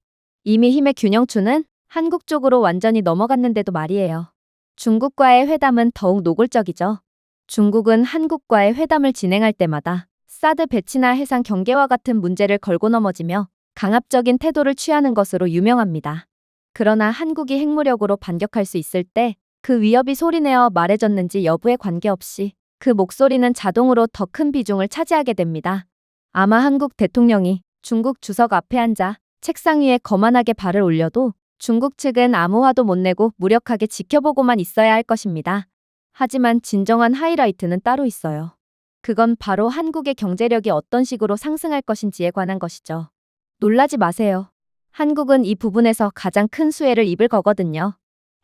이미 힘의 균형추는 한국 쪽으로 완전히 넘어갔는데도 말이에요. 중국과의 회담은 더욱 노골적이죠. 중국은 한국과의 회담을 진행할 때마다 사드 배치나 해상 경계와 같은 문제를 걸고 넘어지며 강압적인 태도를 취하는 것으로 유명합니다. 그러나 한국이 핵무력으로 반격할 수 있을 때 그 위협이 소리내어 말해졌는지 여부에 관계없이 그 목소리는 자동으로 더 큰 비중을 차지하게 됩니다. 아마 한국 대통령이 중국 주석 앞에 앉아 책상 위에 거만하게 발을 올려도 중국 측은 아무 화도 못 내고 무력하게 지켜보고만 있어야 할 것입니다. 하지만 진정한 하이라이트는 따로 있어요. 그건 바로 한국의 경제력이 어떤 식으로 상승할 것인지에 관한 것이죠. 놀라지 마세요. 한국은 이 부분에서 가장 큰 수혜를 입을 거거든요.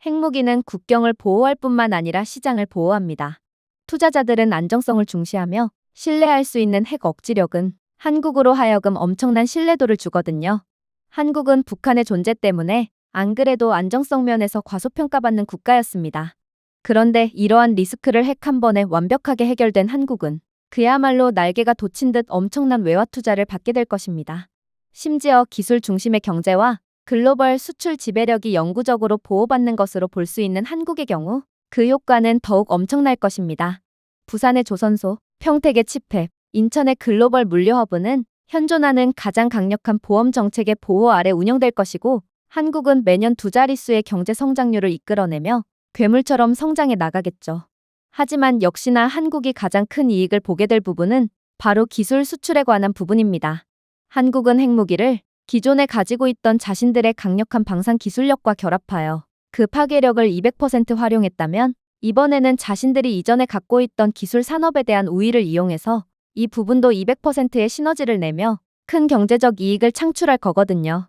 핵무기는 국경을 보호할 뿐만 아니라 시장을 보호합니다. 투자자들은 안정성을 중시하며 신뢰할 수 있는 핵 억지력은 한국으로 하여금 엄청난 신뢰도를 주거든요. 한국은 북한의 존재 때문에 안 그래도 안정성 면에서 과소평가받는 국가였습니다. 그런데 이러한 리스크를 핵 한 번에 완벽하게 해결된 한국은 그야말로 날개가 돋친 듯 엄청난 외화 투자를 받게 될 것입니다. 심지어 기술 중심의 경제와 글로벌 수출 지배력이 영구적으로 보호받는 것으로 볼 수 있는 한국의 경우 그 효과는 더욱 엄청날 것입니다. 부산의 조선소, 평택의 칩헵, 인천의 글로벌 물류허브는 현존하는 가장 강력한 보험 정책의 보호 아래 운영될 것이고 한국은 매년 두 자릿수의 경제 성장률을 이끌어내며 괴물처럼 성장해 나가겠죠. 하지만 역시나 한국이 가장 큰 이익을 보게 될 부분은 바로 기술 수출에 관한 부분입니다. 한국은 핵무기를 기존에 가지고 있던 자신들의 강력한 방산 기술력과 결합하여 그 파괴력을 200% 활용했다면 이번에는 자신들이 이전에 갖고 있던 기술 산업에 대한 우위를 이용해서 이 부분도 200%의 시너지를 내며 큰 경제적 이익을 창출할 거거든요.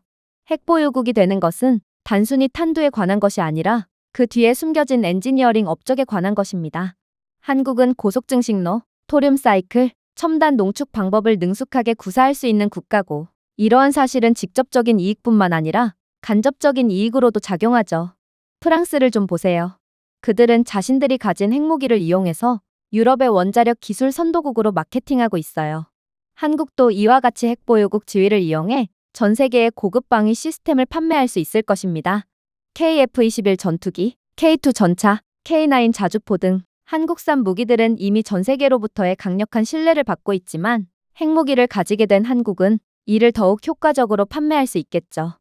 핵보유국이 되는 것은 단순히 탄두에 관한 것이 아니라 그 뒤에 숨겨진 엔지니어링 업적에 관한 것입니다. 한국은 고속증식로, 토륨 사이클, 첨단 농축 방법을 능숙하게 구사할 수 있는 국가고 이러한 사실은 직접적인 이익뿐만 아니라 간접적인 이익으로도 작용하죠. 프랑스를 좀 보세요. 그들은 자신들이 가진 핵무기를 이용해서 유럽의 원자력 기술 선도국으로 마케팅하고 있어요. 한국도 이와 같이 핵보유국 지위를 이용해 전 세계의 고급 방위 시스템을 판매할 수 있을 것입니다. KF-21 전투기, K2 전차, K9 자주포 등 한국산 무기들은 이미 전 세계로부터의 강력한 신뢰를 받고 있지만 핵무기를 가지게 된 한국은 이를 더욱 효과적으로 판매할 수 있겠죠.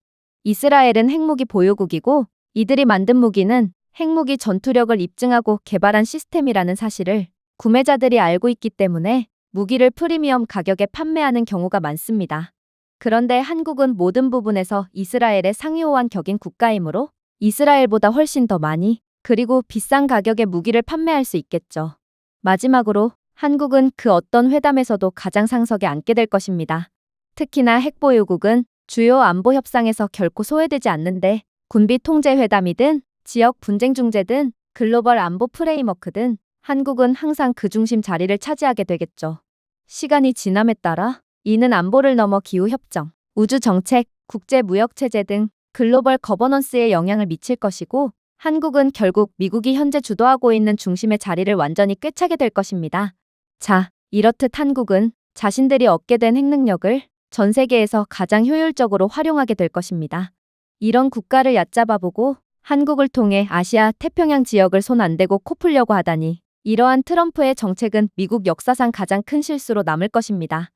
이스라엘은 핵무기 보유국이고 이들이 만든 무기는 핵무기 전투력을 입증하고 개발한 시스템이라는 사실을 구매자들이 알고 있기 때문에 무기를 프리미엄 가격에 판매하는 경우가 많습니다. 그런데 한국은 모든 부분에서 이스라엘의 상위호환 격인 국가이므로 이스라엘보다 훨씬 더 많이 그리고 비싼 가격에 무기를 판매할 수 있겠죠. 마지막으로 한국은 그 어떤 회담에서도 가장 상석에 앉게 될 것입니다. 특히나 핵보유국은 주요 안보 협상에서 결코 소외되지 않는데 군비 통제 회담이든 지역 분쟁 중재든 글로벌 안보 프레임워크든 한국은 항상 그 중심 자리를 차지하게 되겠죠. 시간이 지남에 따라 이는 안보를 넘어 기후협정, 우주정책, 국제무역체제 등 글로벌 거버넌스에 영향을 미칠 것이고 한국은 결국 미국이 현재 주도하고 있는 중심의 자리를 완전히 꿰차게 될 것입니다. 자, 이렇듯 한국은 자신들이 얻게 된 핵능력을 전 세계에서 가장 효율적으로 활용하게 될 것입니다. 이런 국가를 얕잡아보고 한국을 통해 아시아 태평양 지역을 손 안 대고 코 풀려고 하다니 이러한 트럼프의 정책은 미국 역사상 가장 큰 실수로 남을 것입니다.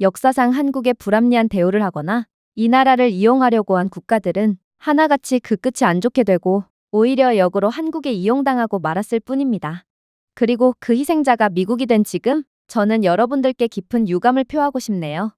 역사상 한국에 불합리한 대우를 하거나 이 나라를 이용하려고 한 국가들은 하나같이 그 끝이 안 좋게 되고 오히려 역으로 한국에 이용당하고 말았을 뿐입니다. 그리고 그 희생자가 미국이 된 지금 저는 여러분들께 깊은 유감을 표하고 싶네요.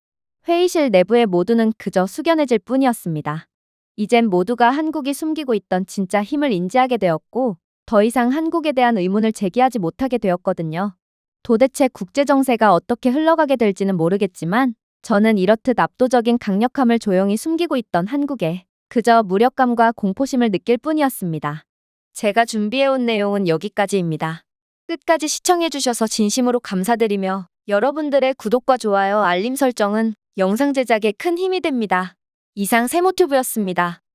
회의실 내부의 모두는 그저 숙연해질 뿐이었습니다. 이젠 모두가 한국이 숨기고 있던 진짜 힘을 인지하게 되었고 더 이상 한국에 대한 의문을 제기하지 못하게 되었거든요. 도대체 국제정세가 어떻게 흘러가게 될지는 모르겠지만 저는 이렇듯 압도적인 강력함을 조용히 숨기고 있던 한국에 그저 무력감과 공포심을 느낄 뿐이었습니다. 제가 준비해온 내용은 여기까지입니다. 끝까지 시청해주셔서 진심으로 감사드리며 여러분들의 구독과 좋아요, 알림 설정은 영상 제작에 큰 힘이 됩니다. 이상 세모튜브였습니다.